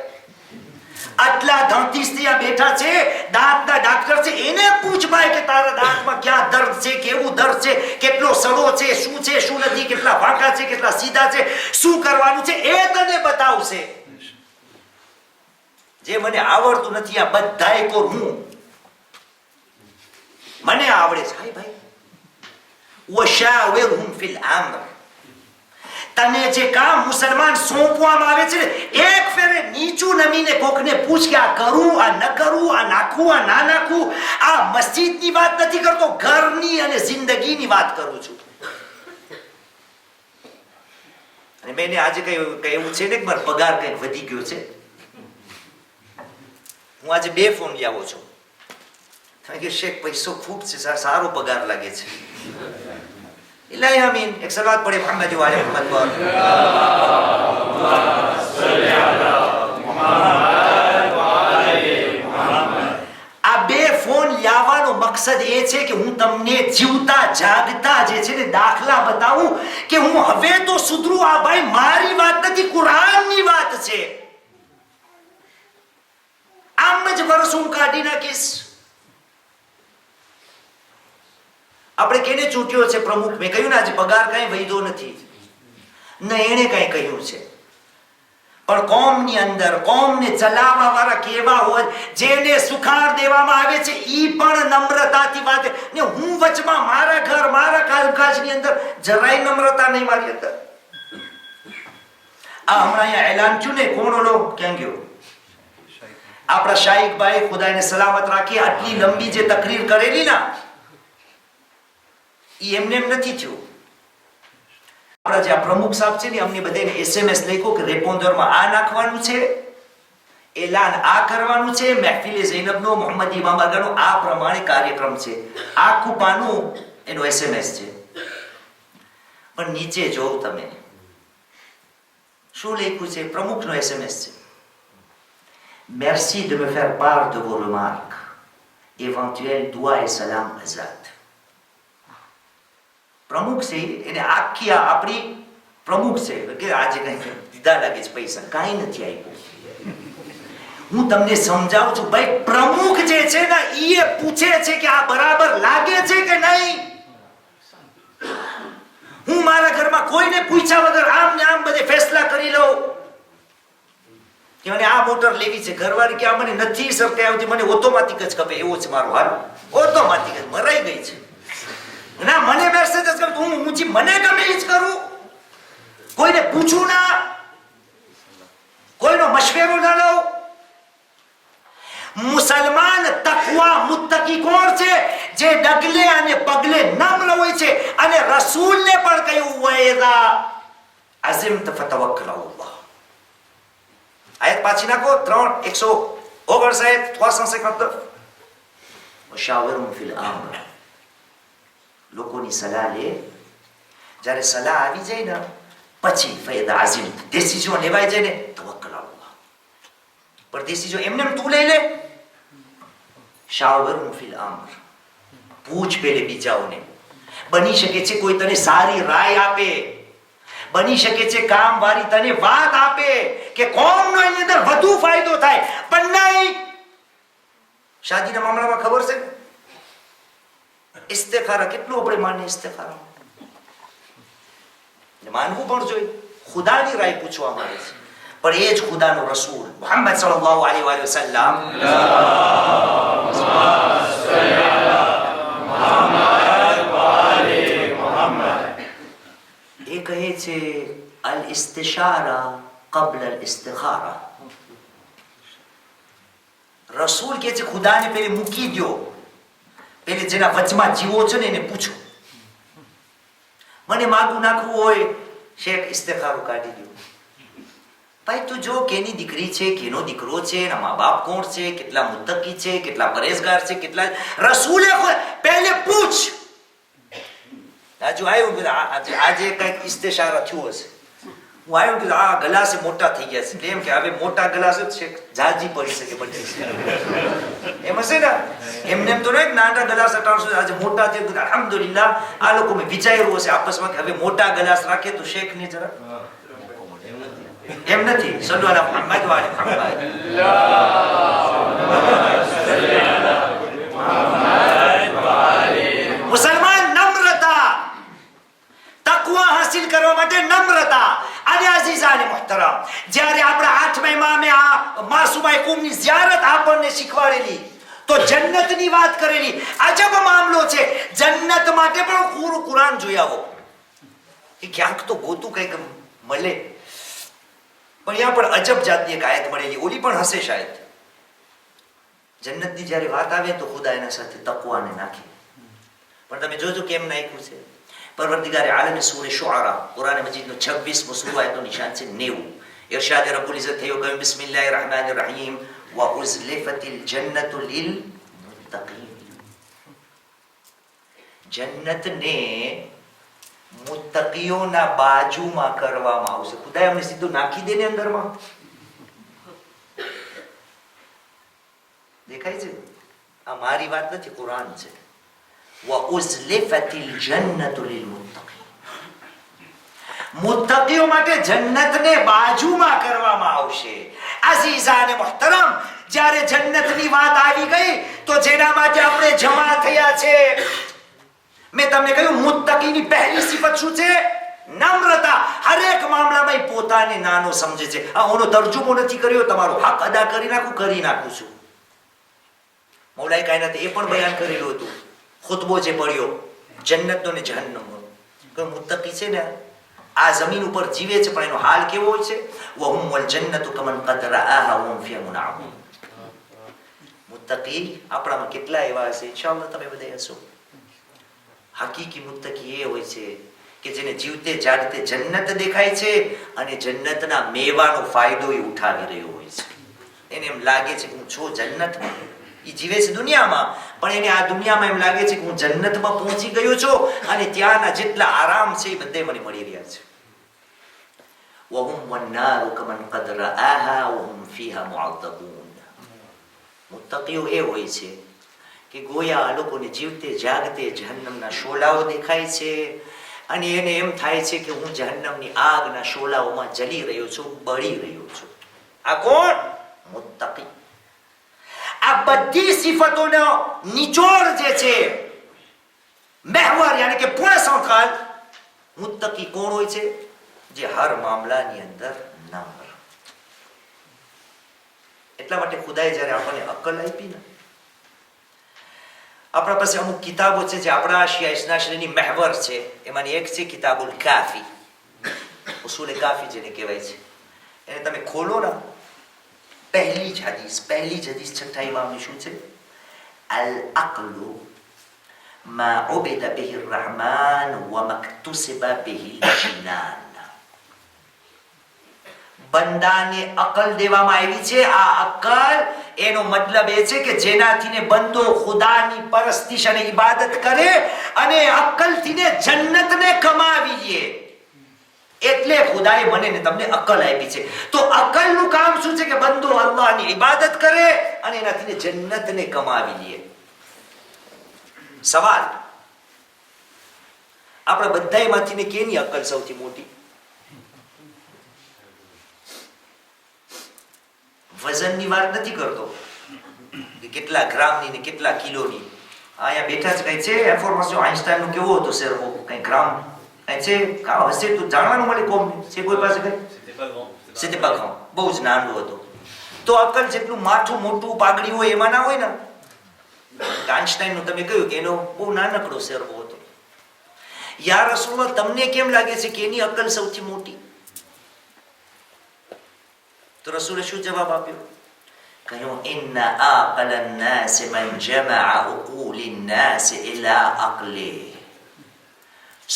આટલા દાંતિસ્ત ત્યાં બેઠા છે, દાંતના ડાક્ટર છે, એને પૂછ ભાઈ કે તારા દાંતમાં ક્યાં દર્દ છે, કેવું દર્દ છે, કેટલો સડો છે, શું નથી, કેટલા વાંકા છે, કેટલા સીધા છે, શું કરવાનું છે, એ તને બતાવશે. જે મને આવડતું નથી આ બધાય કોર હું, મને આવડે છે. હાય ભાઈ, વશાવિરહુમ ફિલ અમ્ર. તને જે કામ મુસલમાન સોંપવામાં આવે છે એક ફેરે નીચું નમીને કોકને પૂછ કે આ કરું, આ ન કરું, આ નાખું, આ ના નાખું. આ મસ્જિદની વાત નથી કરતો, ઘરની અને જિંદગીની વાત કરું છું. અને મેં આજે કહ્યું એવું છે ને કે મારો પગાર કંઈક વધી ગયો છે, હું આજે 2 ફોન લઈ આવો છું. તમે કે શેખ પૈસો ખૂબ છે, સારો પગાર લાગે છે. ઇલાહી આમીન. એક સલાત પડે મોહમ્મદ વાલે મોહમ્મદ પર. આ 2 ફોન લાવવાનો મકસદ એ છે કે હું તમને જીવતા જાગતા જે છે ને દાખલા બતાવું કે હું હવે તો સુધરું. આ ભાઈ મારી વાત નથી, કુરાનની વાત છે. આમ જ વર્ષ હું કાઢી નાખીશ. આપણે કેને ચૂંટ્યો છે પ્રમુખ? મેં કહ્યું ને આજે પગાર કઈ વૈધો નથી, ન એને કઈ કહ્યું છે, પણ કોમની અંદર કોમને ચલાવવા વાળા કેવા હોય, જેને સુખાર દેવામાં આવે છે ઈ પણ નમ્રતાથી વાત. ને હું વચમાં મારા ઘર, મારા કામકાજની અંદર જરાય નમ્રતા નહીં મારી અંદર. આ હમણાં અહીંયા એલાન થયું ને, કોણ ઓલો ક્યાં ગયો? આપણા શાહીકભાઈ ખુદાને સલામત રાખી આટલી લંબી જે તકરીર કરેલી ના એ એમને એમ નથી થયું. આપણા જે પ્રમુખ સાહેબ છે ને અમને બધાને SMS લખ્યો કે રેપોન્દરમાં આ નાખવાનું છે, એલાન આ કરવાનું છે, મહેફિલે ઝૈનબનો મોહમ્મદ ઇમામ બારગાહનો આ પ્રમાણે કાર્યક્રમ છે. આખું પાનું એનો SMS છે. પણ નીચે જોવ તમે શું લખ્યું છે? પ્રમુખનો SMS છે. Merci de me faire part de vos remarques. Éventuel doigt et salam azad. પ્રમુખ છે એને આખી આપણી પ્રમુખ છે કે આજે કઈ દીધા લાગે છે પૈસા, કાંઈ નથી આપ્યું. હું તમને સમજાવું છું ભાઈ, પ્રમુખ જે છે ને એ પૂછે છે કે આ બરાબર લાગે છે કે નહીં. હું મારા ઘરમાં કોઈને પૂછ્યા વગર આમ ને આમ બધે ફેસલા કરી લઉં કે મને આ મોટર લેવી છે. ઘરવાળી કે આ મને નથી સરકે આવતી, મને ઓટોમેટિક જ ખપે, એવો છે મારો હાલ. ઓટોમેટિક જ મરાઈ ગઈ છે. ના મને મેસેજ જ કરું, હું મને ગમે એ જ કરું, કોઈને પૂછું ના, કોઈનો મશવરો ના લઉં. મુસલમાન તકવા મુત્તકી કોણ છે? જે ડગલે અને પગલે નમ્ર હોય છે અને રસૂલને પણ કહ્યું વૈદા અઝિમત ફતવક્કલ અલ્લાહ. આયત પાછી નાખો 159 આયત 359. મુશાવરહુમ ફિલ અમ્ર. લોકોની સલાહ લે, જ્યારે સલાહ આવી જાય ને પછી ફૈદા અઝિમત ડિસિઝન લેવાય જાય ને તવક્કલ અલ્લાહ. પણ ડિસિઝન એમને તું લઈ લે. શાવરહુમ ફિલ અમ્ર. પૂછ પેલે બીજાઓને. બની શકે છે કોઈ તને સારી રાય આપે, બની શકે છે કામવાળી તને વાત આપે કે કોમનો એની અંદર વધુ ફાયદો થાય, પણ નહીં. શાદીના મામલામાં ખબર છે ઇસ્તિખારા કેટલું આપણે માને, ઇસ્તિખારા માનવું પણ જોઈએ. ખુદાની રાય પૂછવામાં આવે છે, પણ એ જ ખુદાનો રસૂલ મુહમ્મદ સલ્લલ્લાહુ અલૈહિ વસલ્લમ એ કહે છે અલ ઇસ્તિશારા قبل الاستخارة. રસૂલ કે છે ખુદાને પેલે મૂકી દો, પેલે જેના વચમાં જીવો છો ને એને પૂછો. મને માગું નાખવું હોય શેખ ઇસ્તિખારો કાઢી દો. ભાઈ તું જો કેની દીકરી છે, કેનો દીકરો છે, એના મા બાપ કોણ છે, કેટલા મુત્તકી છે, કેટલા પરેશગાર છે, કેટલા રસૂલે પહેલે પૂછ. આજુ આવ્યું આજે કઈક ઇસ્તિશારા થયો હશે, હું આવ્યું કે આ ગલાસ મોટા થઈ ગયા છે, એમ કે હવે મોટા ગલાસ જ છે, જાજી પડી શકે બધી એમ હશે ને. એમને એમ તો નહીં નાના ગલાસ અટાડશો, આજે મોટા છે. અલ્હમ્દુલિલ્લાહ આ લોકો મેં વિચાર્યું હશે આપસમાં કે હવે મોટા ગલાસ રાખે તો શેખ ને જરા એમ નથી. સલ્લુ અલા મુહમ્મદ વ અલી મુહમ્મદ. મુસલમાન નમ્રતા, તકવા હાસિલ કરવા માટે નમ્રતા. અને અઝીઝાને મુહતરમ, જ્યારે આપણા 8મા ઇમામે આ માસુમાએ કુમની ઝિયારત આપણને શીખવાડેલી તો જન્નતની વાત કરેલી. અજબ મામલો છે. જન્નત માટે પણ પૂરું કુરાન જોઈ આવો કે ક્યાંક તો ગોતું કંઈક મળે. પણ અહીંયા પણ અજબ જાતની એક આયત મળેલી, ઓલી પણ હશે શાયદ. જન્નતની જ્યારે વાત આવે તો ખુદા એના સાથે તકવાને નાખે. પણ તમે જોજો કેમ નાખ્યું છે. પરવરદિગારે આલમે સૂરે શુઆરા કુરાન મજીદનો 26મો સૂરો આયતનો નિશાન છે 90. ઇરશાદ રબ્બુલ ઇઝ્ઝત થયો કહ્યું બિસ્મિલ્લાહિર રહમાનિર રહીમ વ ઉઝલિફતિલ જન્નતુ લિલ મુત્તકીન. જન્નતને મુત્તકીઓના બાજુમાં કરવામાં આવશે. ખુદાએ અમને સીધું નાખી દે ને અંદરમાં. દેખાય છે? આ મારી વાત નથી, કુરાન છે. وَأُزْلِفَتِ الْجَنَّةُ لِلْمُتَّقِينَ. મુત્તકીઓ માટે જન્નતને બાજુમાં કરવામાં આવશે. અઝીઝાને મુહતરમ, જ્યારે જન્નતની વાત આવી ગઈ તો જેના માટે આપણે જમા થયા છે, મેં તમને કહ્યું મુત્તકીની પહેલી સિફત શું છે? નમ્રતા. હરેક મામલામાં પોતાને નાનો સમજે છે. આનો તર્જુમો નથી કર્યો, તમારો હક અદા કરી નાખું છું. મૌલાએ કાયનાત એ પણ બયાન કરેલું હતું, ખુતબો જે પડ્યો જન્નતનો ને જહન્નમનો. કે મુત્તકી છે ને આ જમીન ઉપર જીવે છે પણ એનો હાલ કેવો હોય છે? વહુમ વલ જન્નતુ કમન કદ રઆહા વહુમ ફિહા મુનઅમૂન. મુત્તકી આપણામાં કેટલા એવા હશે? ઇન્શાઅલ્લાહ તમે બધા હશો. હકીકી મુત્તકી એ હોય છે કે જેને જીવતે જાગતે જન્નત દેખાય છે અને જન્નતના મેવાનો ફાયદો એ ઉઠાવી રહ્યો હોય છે. એને એમ લાગે છે કે હું છું જન્નતમાં. એ જીવે છે દુનિયામાં, પણ એને આ દુનિયામાં એમ લાગે છે કે હું જન્નતમાં પહોંચી ગયો છું અને ત્યાંના જેટલા આરામ છે એ બધે મને મળી રહ્યા છે. وهم والنار كمن قد رآها وهم فيها معذبون. મુત્તકીઓ એ હોય છે કે ગોયા આ લોકોને જીવતે જાગતે જહન્નમના શોલાઓ દેખાય છે અને એને એમ થાય છે કે હું જહન્નમની આગના શોલાઓમાં જલી રહ્યો છું, બળી રહ્યો છું. આ કોણ? મુત્તકી. આ બધી સિફતોનો નિચોડ જે છે, મહેવર યાની કે પૂર્ણ સંકલ્પ, મુત્તકી કોણ હોય છે? જે હર મામલાની અંદર નમ્ર. એટલા માટે ખુદાએ જ્યારે આપણને અક્કલ આપી ને, આપણા પાસે અમુક કિતાબો છે જે આપણા આશિયા ઇસ્નાશરીની મહેવર છે. એમાંની એક છે કિતાબુલ કાફી, ઉસૂલ કાફી જેને કહેવાય છે. એને તમે ખોલો ને, પહેલી જ હદીસ છઠ્ઠા ઇમામની શું છે? અલ અક્લુ મા ઉબિદા બિહિ રહમાન વ મક્તુસિબા બિહિ જનાન. બંદાને અકલ દેવામાં આવી છે. આ અકલ એનો મતલબ એ છે કે જેનાથી ને બંદો ખુદાની પરસ્તિશ અને ઇબાદત કરે અને અકલથી ને જન્નતને કમાવી લે. એટલે ખુદાએ મને ને તમને અકલ આપી છે. તો અકલનું કામ શું છે? કે બંદો અલ્લાહની ઇબાદત કરે અને એનાથી ને જન્નતને કમાવી લે. સવાલ, આપણે બધાયમાંથી ને કેની અકલ સૌથી મોટી? વજનની વાત નથી કરતો, કેટલા ગ્રામની ને કેટલા કિલોની. અહીંયા બેઠા જ કઈ છે ઇન્ફોર્મેશન આઈન્સ્ટાઈન નું કેવો હતો શેર, કઈ ગ્રામ કઈ છે કામ હશે તો જાણવાનું મળે. કોમ છે કોઈ પાસે કઈ? સિદ્ધપા ગામ બહુ જ નાનું હતું. તો અકલ જેટલું માથું મોટું પાઘડી હોય એમાં ના હોય ને. આઈન્સ્ટાઈન નું તમે કહ્યું કે એનો બહુ નાનકડો શેર હતો. યા રસૂલલ્લાહ, તમને કેમ લાગે છે કે એની અકલ સૌથી મોટી? તો રસૂલે શું જવાબ આપ્યો? કહ્યું ઇન્ના આકલ الناس من جمع عقول الناس الى عقله.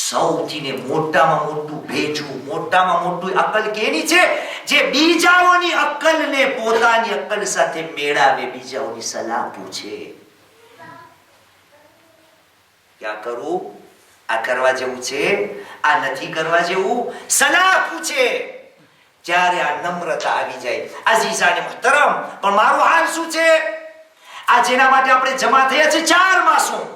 સૌથી ને મોટામાં મોટું ભેજું, મોટામાં મોટું અકલ કેની છે? જે બીજાઓની અકલને પોતાની અકલ સાથે મેળાવે, બીજાઓની સલાહ પૂછે. ક્યાં કરું? આ કરવા જેવું છે, આ નથી કરવા જેવું, સલાહ પૂછે. જ્યારે આ નમ્રતા આવી જાય, અઝીઝાને મુહતરમ, પણ મારો હાલ શું છે? આ જેના માટે આપણે જમા થયા છે 4 માસૂમ,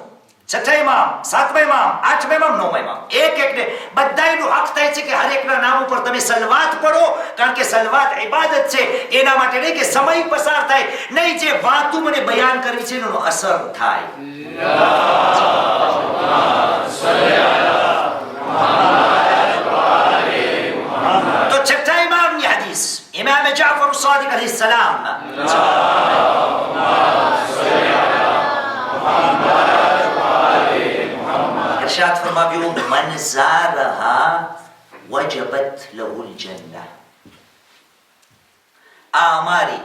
6ઠા ઇમામ, 7મા ઇમામ, 8મા ઇમામ, 9મા ઇમામ, એક ને બધાયનું હક થાય છે કે હરેકના નામ ઉપર તમે સલવાત પઢો, કારણ કે સલવાત ઇબાદત છે. એના માટે નહીં કે સમય પસાર થાય, નહીં જે વાતો મને બયાન કરવી છે એનો અસર થાય. તો છઠ્ઠા ઇમામની હદીસ, ઇમામ જાફર સાદિક અલૈહિ સલામ ઇરશાદ ફરમાવ્યું, મન ઝારહા વજબત લહુલ જન્નહ. આ અમારી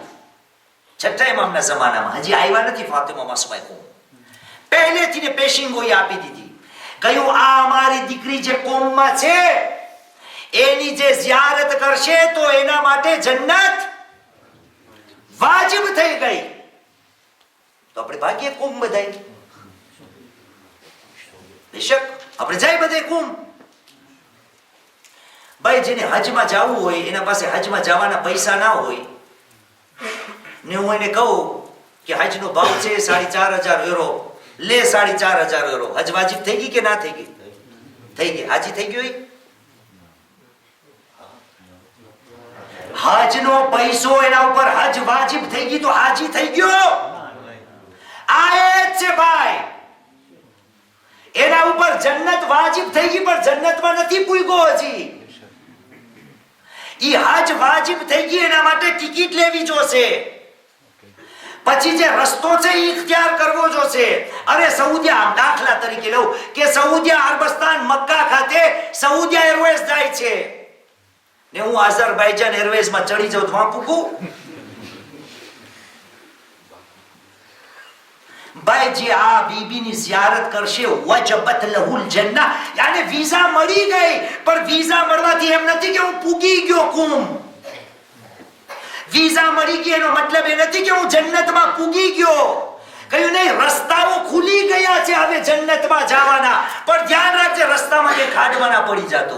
છઠ્ઠા ઇમામના જમાનામાં હજી આવ્યા નથી ફાતિમા માસુમા કોમ, પહેલેથી ને પેશિંગોઈ આપી દીધી. કહ્યું આ અમારી દીકરી જે કોમમાં છે એની જે ઝિયારત કરશે તો એના માટે જન્નત વાજિબ થઈ ગઈ. તો આપણે ભાગ્ય કોમ બધાય, બેશક આપણે જાય બધે કોમ. ભાઈ જેને હજમાં જવું હોય, એના પાસે હજમાં જવાના પૈસા ના હોય ને હું એને કહું કે હજનો ભાવ છે 4,500 યુરો, લે 4,500 યુરો. હજ વાજિબ થઈ ગઈ કે ના થઈ ગઈ? થઈ ગઈ. હાજી થઈ ગયો? હજનો પૈસો એના ઉપર હજ વાજિબ થઈ ગઈ તો હાજી થઈ ગયો. આયત છે ભાઈ, એના ઉપર જન્નત વાજિબ થઈ ગઈ પણ જન્નતમાં નથી પૂગ્યો હજી. ઈ હજ વાજિબ થઈ ગઈ, એના માટે ટિકિટ લેવી જોશે. પછી જે રસ્તો છે એ ઇખ્તિયાર કરવો જોશે. અરે સઉદીયા, દાખલા તરીકે લઉં કે સઉદીયા અરબસ્તાન મક્કા ખાતે સઉદીયા એરવેઝ જાય છે ને હું અઝરબાઈજાન એરવેઝમાં ચડી જાઉં તો વાં પૂગું? ભાઈ જે આ બીબીની ઝિયારત કરશે વજબત લહુલ જન્નah, યાને વિઝા મળી ગઈ, પણ વિઝા મળવાથી એમ નથી કે હું પૂગી ગયો કુમ. વિઝા મળી ગઈ એનો મતલબ એ નથી કે હું જન્નતમાં પૂગી ગયો. કહ્યું નહીં, રસ્તાઓ ખુલી ગયા છે હવે જન્નતમાં જવાના, પણ ધ્યાન રાખજે રસ્તામાં કે ખાડવાના પડી જાતો.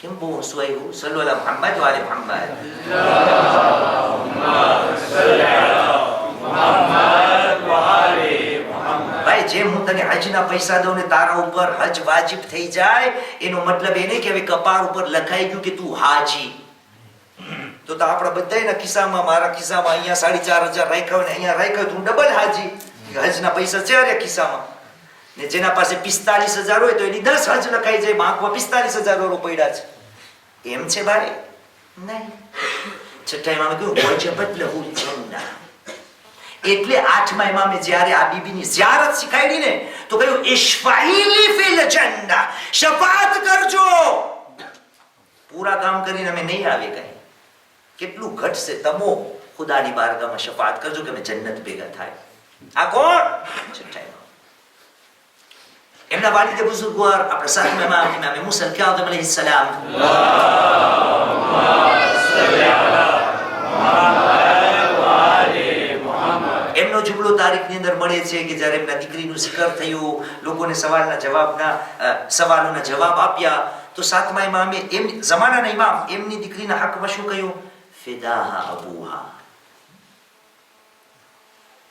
કેમ બહુ હસવું આવ્યું? સલ્લુ અલા મુહમ્મદ વાલે મુહમ્મદ. ભાઈ જેમ હું તને હજના પૈસા દઉં ને તારા ઉપર હજ વાજિબ થઈ જાય, એનો મતલબ એ નહીં કે હવે કપાળ ઉપર લખાઈ ગયું કે તું હાજી. તો આપણા બધાના ખિસ્સામાં, મારા ખિસ્સામાં અહીંયા 4,500 રાખ્યા હોય ને અહીંયા રાખ્યા, તું ડબલ હાજી. હજના પૈસા છે અરે ખિસ્સામાં. ને જેના પાસે 45,000 હોય તો એની 10 હજ લખાઈ જાય, બાંકમાં 45,000 પડ્યા છે. એમ છે ભાઈ? નહીં. છઠ્ઠા ઇમામે કહ્યું વજબત લહુલ જન્નah. એટલે આઠમા ઇમામે જ્યારે આ બીબીની ઝિયારત શીખાડી ને તો કહ્યું ઇશ્ફાઈલી ફિલ જન્નah, શફાત કરજો. પૂરા કામ કરીને અમે નહીં આવે કઈ. કેટલું ઘટશે તમો, ખુદાની બારગાહમાં શફાત કરજો કે અમે જન્નત ભેગા થાય. આ કોણ? છઠ્ઠા ઇમામ. એમના વાલિદ બુઝુર્ગવાર આપણા સાતમા ઇમામ ઇમામ મૂસા અલ-કાઝિમ અલૈહિસ સલામ. એમનો જુમલો તારીખની અંદર મળે છે કે જ્યારે એમના દીકરીનું zikr થયું, લોકોને સવાલોના જવાબ આપ્યા, તો સાતમા ઇમામે એમ જમાનાના ઇમામ એમની દીકરીના હકમાં શું કહ્યું? ફિદાહા અબૂહા.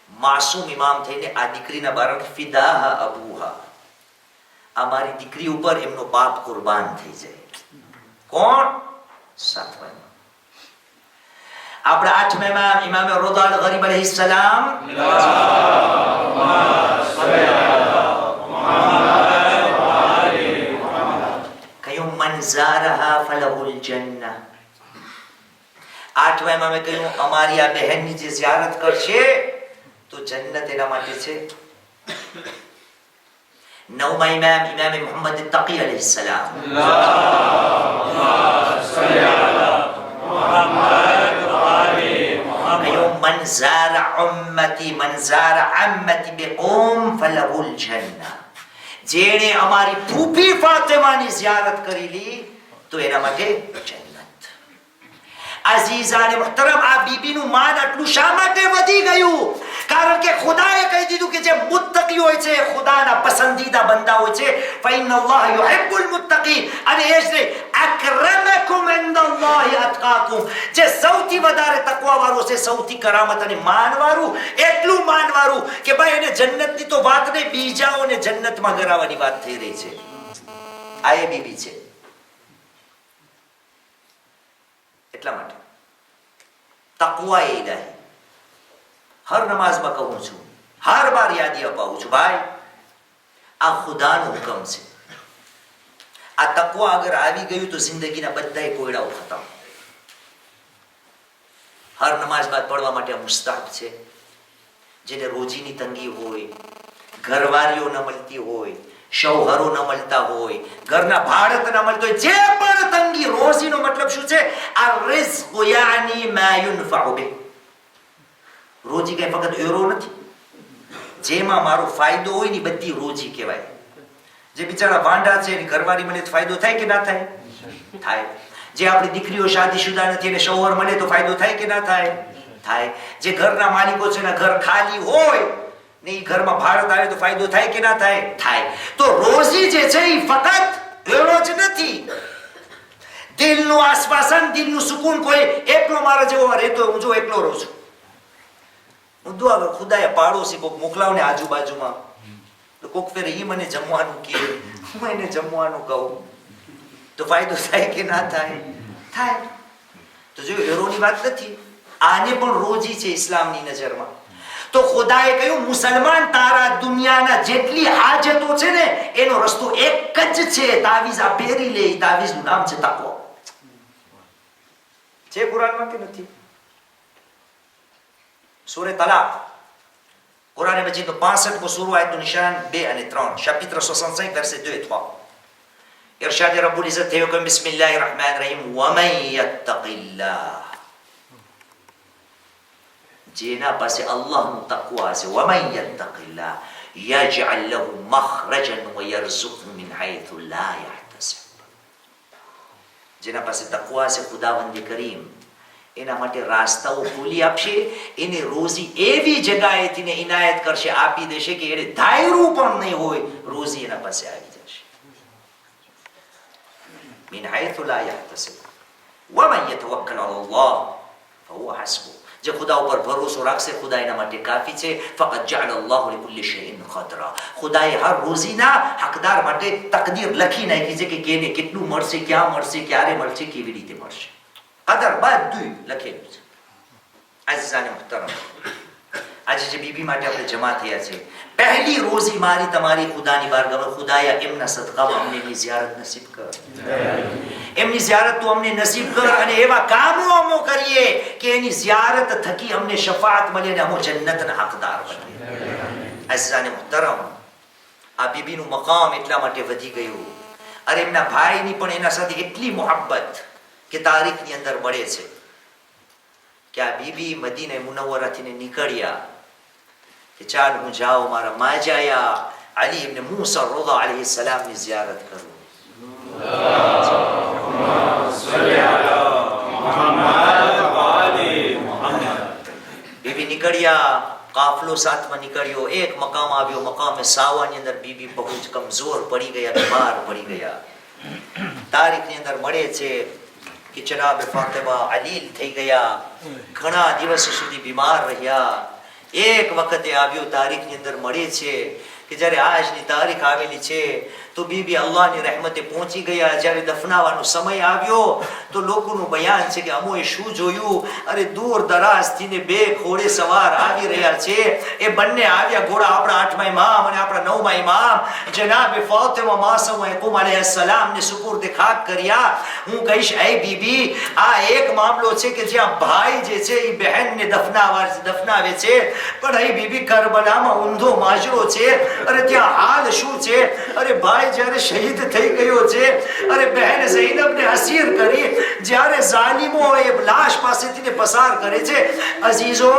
માસૂમ ઇમામ થઈને આ દીકરીના બારામાં ફિદાહા અબૂહા, અમારી દીકરી ઉપર એમનો બાપ કુરબાન થઈ જાય. કોણ? સાતમા ઇમામ. આપણા આઠમા ઇમામ ઇમામ રોદા અલ-ગરીબ અલૈહિસ સલામ. કયું મન ઝારહા ફલહુલ જન્નહ. આઠમા ઇમામે કહ્યું અમારી આ બહેનની જે ઝિયારત કરશે તો જન્નત એના માટે છે. નવમા ઇમામ ઇમામ મુહમ્મદ તકી અલૈહિસ સલામ. من زار أمتي من زار عمتي بقوم فله الجنة. જેણે અમારી ફૂફી ફાતિમાની ઝિયારત કરી લી તો એના માટે જન્નત. અઝીઝાને મુહતરમ, આ બીબીનું માન આટલું શા માટે વધી ગયું? કારણ કે ખુદાએ કહી દીધું કે જે મુત્તકી હોય છે, ખુદાના પસંદીદા બંદા હોય છે, ફઇન્નલ્લાહ યુહિબ્બુલ મુત્તકીન. અને એ જ અક્રમકુમ ઇન્દલ્લાહી અતકાકુમ, જે સૌથી વધારે તકવાવાળો છે, સૌથી કરામત અને માનવાળું, એટલું માનવાળું કે ભાઈ એને જન્નતની તો વાત નહીં, બીજાઓને જન્નતમાં ગરાવવાની વાત થઈ રહી છે. આ એ બીબી છે. એટલા માટે તકવા એ ઇલાહી હર નમાઝમાં કહું છું, હર બાર યાદી અપાવું છું, ભાઈ આ ખુદાનો હુકમ છે. આ તકવા અગર આવી ગયું તો જિંદગીના બધાય કોયડાઓ ખતમ. હર નમાઝ બાદ પડવા માટે આ મુસ્તાહબ છે. જેને રોજીની તંગી હોય, ઘરવાળીઓ ન મળતી હોય, શૌહરો ન મળતા હોય, ઘરના ભાડત ન મળતો હોય, જે પણ તંગી, રોજીનો મતલબ શું છે? આ રિઝ્ક યાની મા યુનફઅ બિહ. રોજી કઈ ફક્ત એરો નથી, જેમાં મારો ફાયદો હોય ને બધી રોજી કહેવાય. જે બિચારા વાંઢા છે એની ઘરવાળી મળે તો ફાયદો થાય કે ના થાય? થાય. જે આપણી દીકરીઓ શાદીશુદા નથી એને શૌહર મળે તો ફાયદો થાય કે ના થાય? થાય. જે ઘરના માલિકો છે એના ઘર ખાલી હોય ને એ ઘરમાં ભાડત આવે તો ફાયદો થાય કે ના થાય? થાય. તો રોજી જે છે એ ફક્ત એરો જ નથી. દિલનું આશ્વાસન, દિલનું સુકૂન. કોઈ એકલો મારા જેવો રહેતો હું જો એકલો રહું છું, હું દુઆ કરું ખુદાએ પાડોશી કોક મોકલાવ ને આજુબાજુમાં, તો કોક ફેર એ મને જમવાનું કહે, હું એને જમવાનું કહું તો ફાયદો થાય કે ના થાય? થાય. તો જો એરોની વાત નથી, આને પણ રોજી છે ઇસ્લામની નજરમાં. તો ખુદાએ કહ્યું મુસલમાન તારા દુનિયાના જેટલી હાજતો છે ને એનો રસ્તો એક જ છે, તાવીઝ આ પહેરી લે. તાવીઝનું નામ છે તકવા. છે કુરાનમાં કે નથી? સૂરે તલાક, કુરાન મજીદ 65મો સૂરો, આયતનું નિશાન 2 અને 3, chapitre 65 verset 2 et 3. ઇરશાદ રબ્બુલ ઇઝ્ઝત થયો કે બિસ્મિલ્લાહિર રહેમાનિર રહીમ, વમન યત્તકિલ્લાહ. જેના પાસે અલ્લાહનો તકવા છે વમન યત્તકિલ્લાહ યજઅલ લહુ મખરજન વયરઝુકહુ મિન હૈથુ લા યહતસિબ. જેના પાસે તકવા છે ખુદાવંદ કરીમ એના માટે રાસ્તાઓ ખોલી આપશે, એને રોઝી એવી જગ્યાએથી ને ઇનાયત કરશે, આપી દેશે કે એને ધાર્યું પણ નહીં હોય રોઝી એના પાસે આવી જશે. મિન હૈથુ લા યહતસિબ વમન યતવક્કલ અલલ્લાહ ફહુવ હસ્બુહ. જે ખુદા ઉપર ભરોસો રાખશે ખુદા એના માટે કાફી છે. ફકત જઅલ અલ્લાહુ લિકુલ્લિ શૈઇન કદરા. ખુદાએ હર રોઝીના હકદાર માટે તકદીર લખી નાખી છે કે કેને કેટલું મળશે, ક્યાં મળશે, ક્યારે મળશે, કેવી રીતે મળશે. કદર બધું લખેલું છે. અઝીઝાને મુહતરમ, આજે જે બીબી માટે આપણે જમા થયા છે, પહેલી રોઝી મારી તમારી ખુદાની બારગાહમાં, ખુદાયા એમના સદકામાં અમને એમની ઝિયારત નસીબ કર. એમની ઝિયારત તું અમને નસીબ કર અને એવા કામો અમો કરીએ કે એની ઝિયારત થકી અમને શફાત મળે અને અમો જન્નતના હકદાર બનીએ. અઝીઝાને મુહતરમ, આ બીબીનું મકામ એટલા માટે વધી ગયું. અરે એમના ભાઈની પણ એના સાથે એટલી મોહબ્બત કે તારીખની અંદર મળે છે કે આ બીબી મદીને મુનવ્વરાથી નીકળ્યા કે ચાલ હું જાઉં મારા માજાયા અલી ઇબ્ન મૂસા રઝા અલૈહિ સલામની ઝિયારત કરું. બીબી નીકળ્યા, કાફલો સાથમાં નીકળ્યો, એક મકામ આવ્યો, મકામે સાવાની અંદર બીબી બહુ જ કમજોર પડી ગયા, બીમાર પડી ગયા. તારીખની અંદર મળે છે કે જનાબ ફાતિમા અલીલ થઈ ગયા, ઘણા દિવસો સુધી બીમાર રહ્યા. એક વખતે આવ્યો, તારીખની અંદર મળે છે કે જ્યારે આજની તારીખ આવેલી છે તો બીબી અલ્લાહની રહેમતે પહોંચી ગયા. જ્યારે દફનાવાનો સમય આવ્યો તો લોકોનું બયાન છે કે અમોએ શું જોયું, અરે દૂર દરાજથી ને બે ઘોડે સવાર આવી રહ્યા છે. એ બંને આવ્યા ઘોડા આપણા 8મા ઇમામ અને આપણા 9મા ઇમામ જનાબ ફાતિમા માસૂમ યકૂમ અલૈહિસ્સલામ ને સુપુર્દ ખાક કર્યા. હું કહીશ એ બીબી, આ એક મામલો છે કે જ્યાં ભાઈ જે છે એ બહેનને દફનાવે છે, પણ અહીં બીબી કરબલામાં ઊંધો માજરો છે. અરે ત્યાં હાલ શું છે, અરે ભાઈ જ્યારે શહીદ થઈ ગયો છે, અરે બહેન ઝૈનબને અસીર કરી જ્યારે ઝાલિમો એ લાશ પાસેથી પસાર કરે છે. અઝીઝો,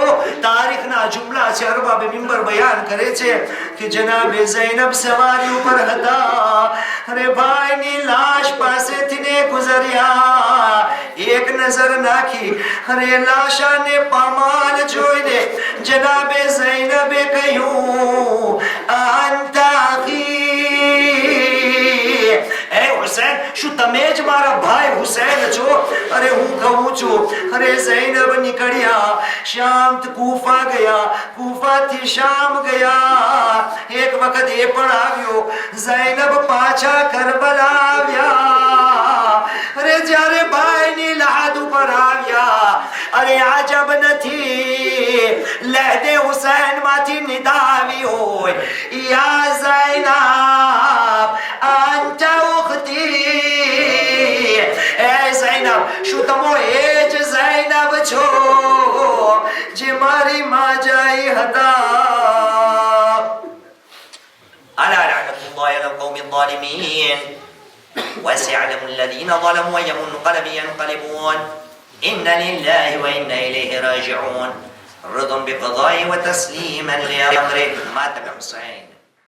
તારીખના જુમલા છે, અરબાબ મિંબર બયાન કરે છે કે જનાબે ઝૈનબ સવારી ઉપર હતા અને ભાઈની લાશ પાસેથી ગુજર્યા. એક નજર નાખી અને લાશાને પામાલ જોઈને જનાબે ઝૈનબે કહ્યું, અંતા હુસૈન, શું તમે જ મારા ભાઈ હુસૈન છો? અરે હું કહું છું. અરે ઝૈનબ નીકળ્યા, શામ કૂફા ગયા, કૂફાથી શામ ગયા. એક વખત એ પણ આવ્યો, ઝૈનબ પાછા કરબલા આવ્યા. અરે જ્યારે ભાઈની લાદ ઉપર આવ્યા, અરે આજબ નથી, લહેદે હુસૈન માંથી નિદા આવી હોય, યા ઝૈનબ અંતા ઉખતી. એ ઝૈનબ, શું તમે એ જ ઝૈનબ છો જે મારી માજાઈ હતા? અલા લઅનતુલ્લાહિ અલા القوم الظالمين وسيعلم الذين ظلموا أي منقلب ينقلبون إن لله وإنا إليه راجعون رضا بقضائه وتسليما لأمره. مات الحسين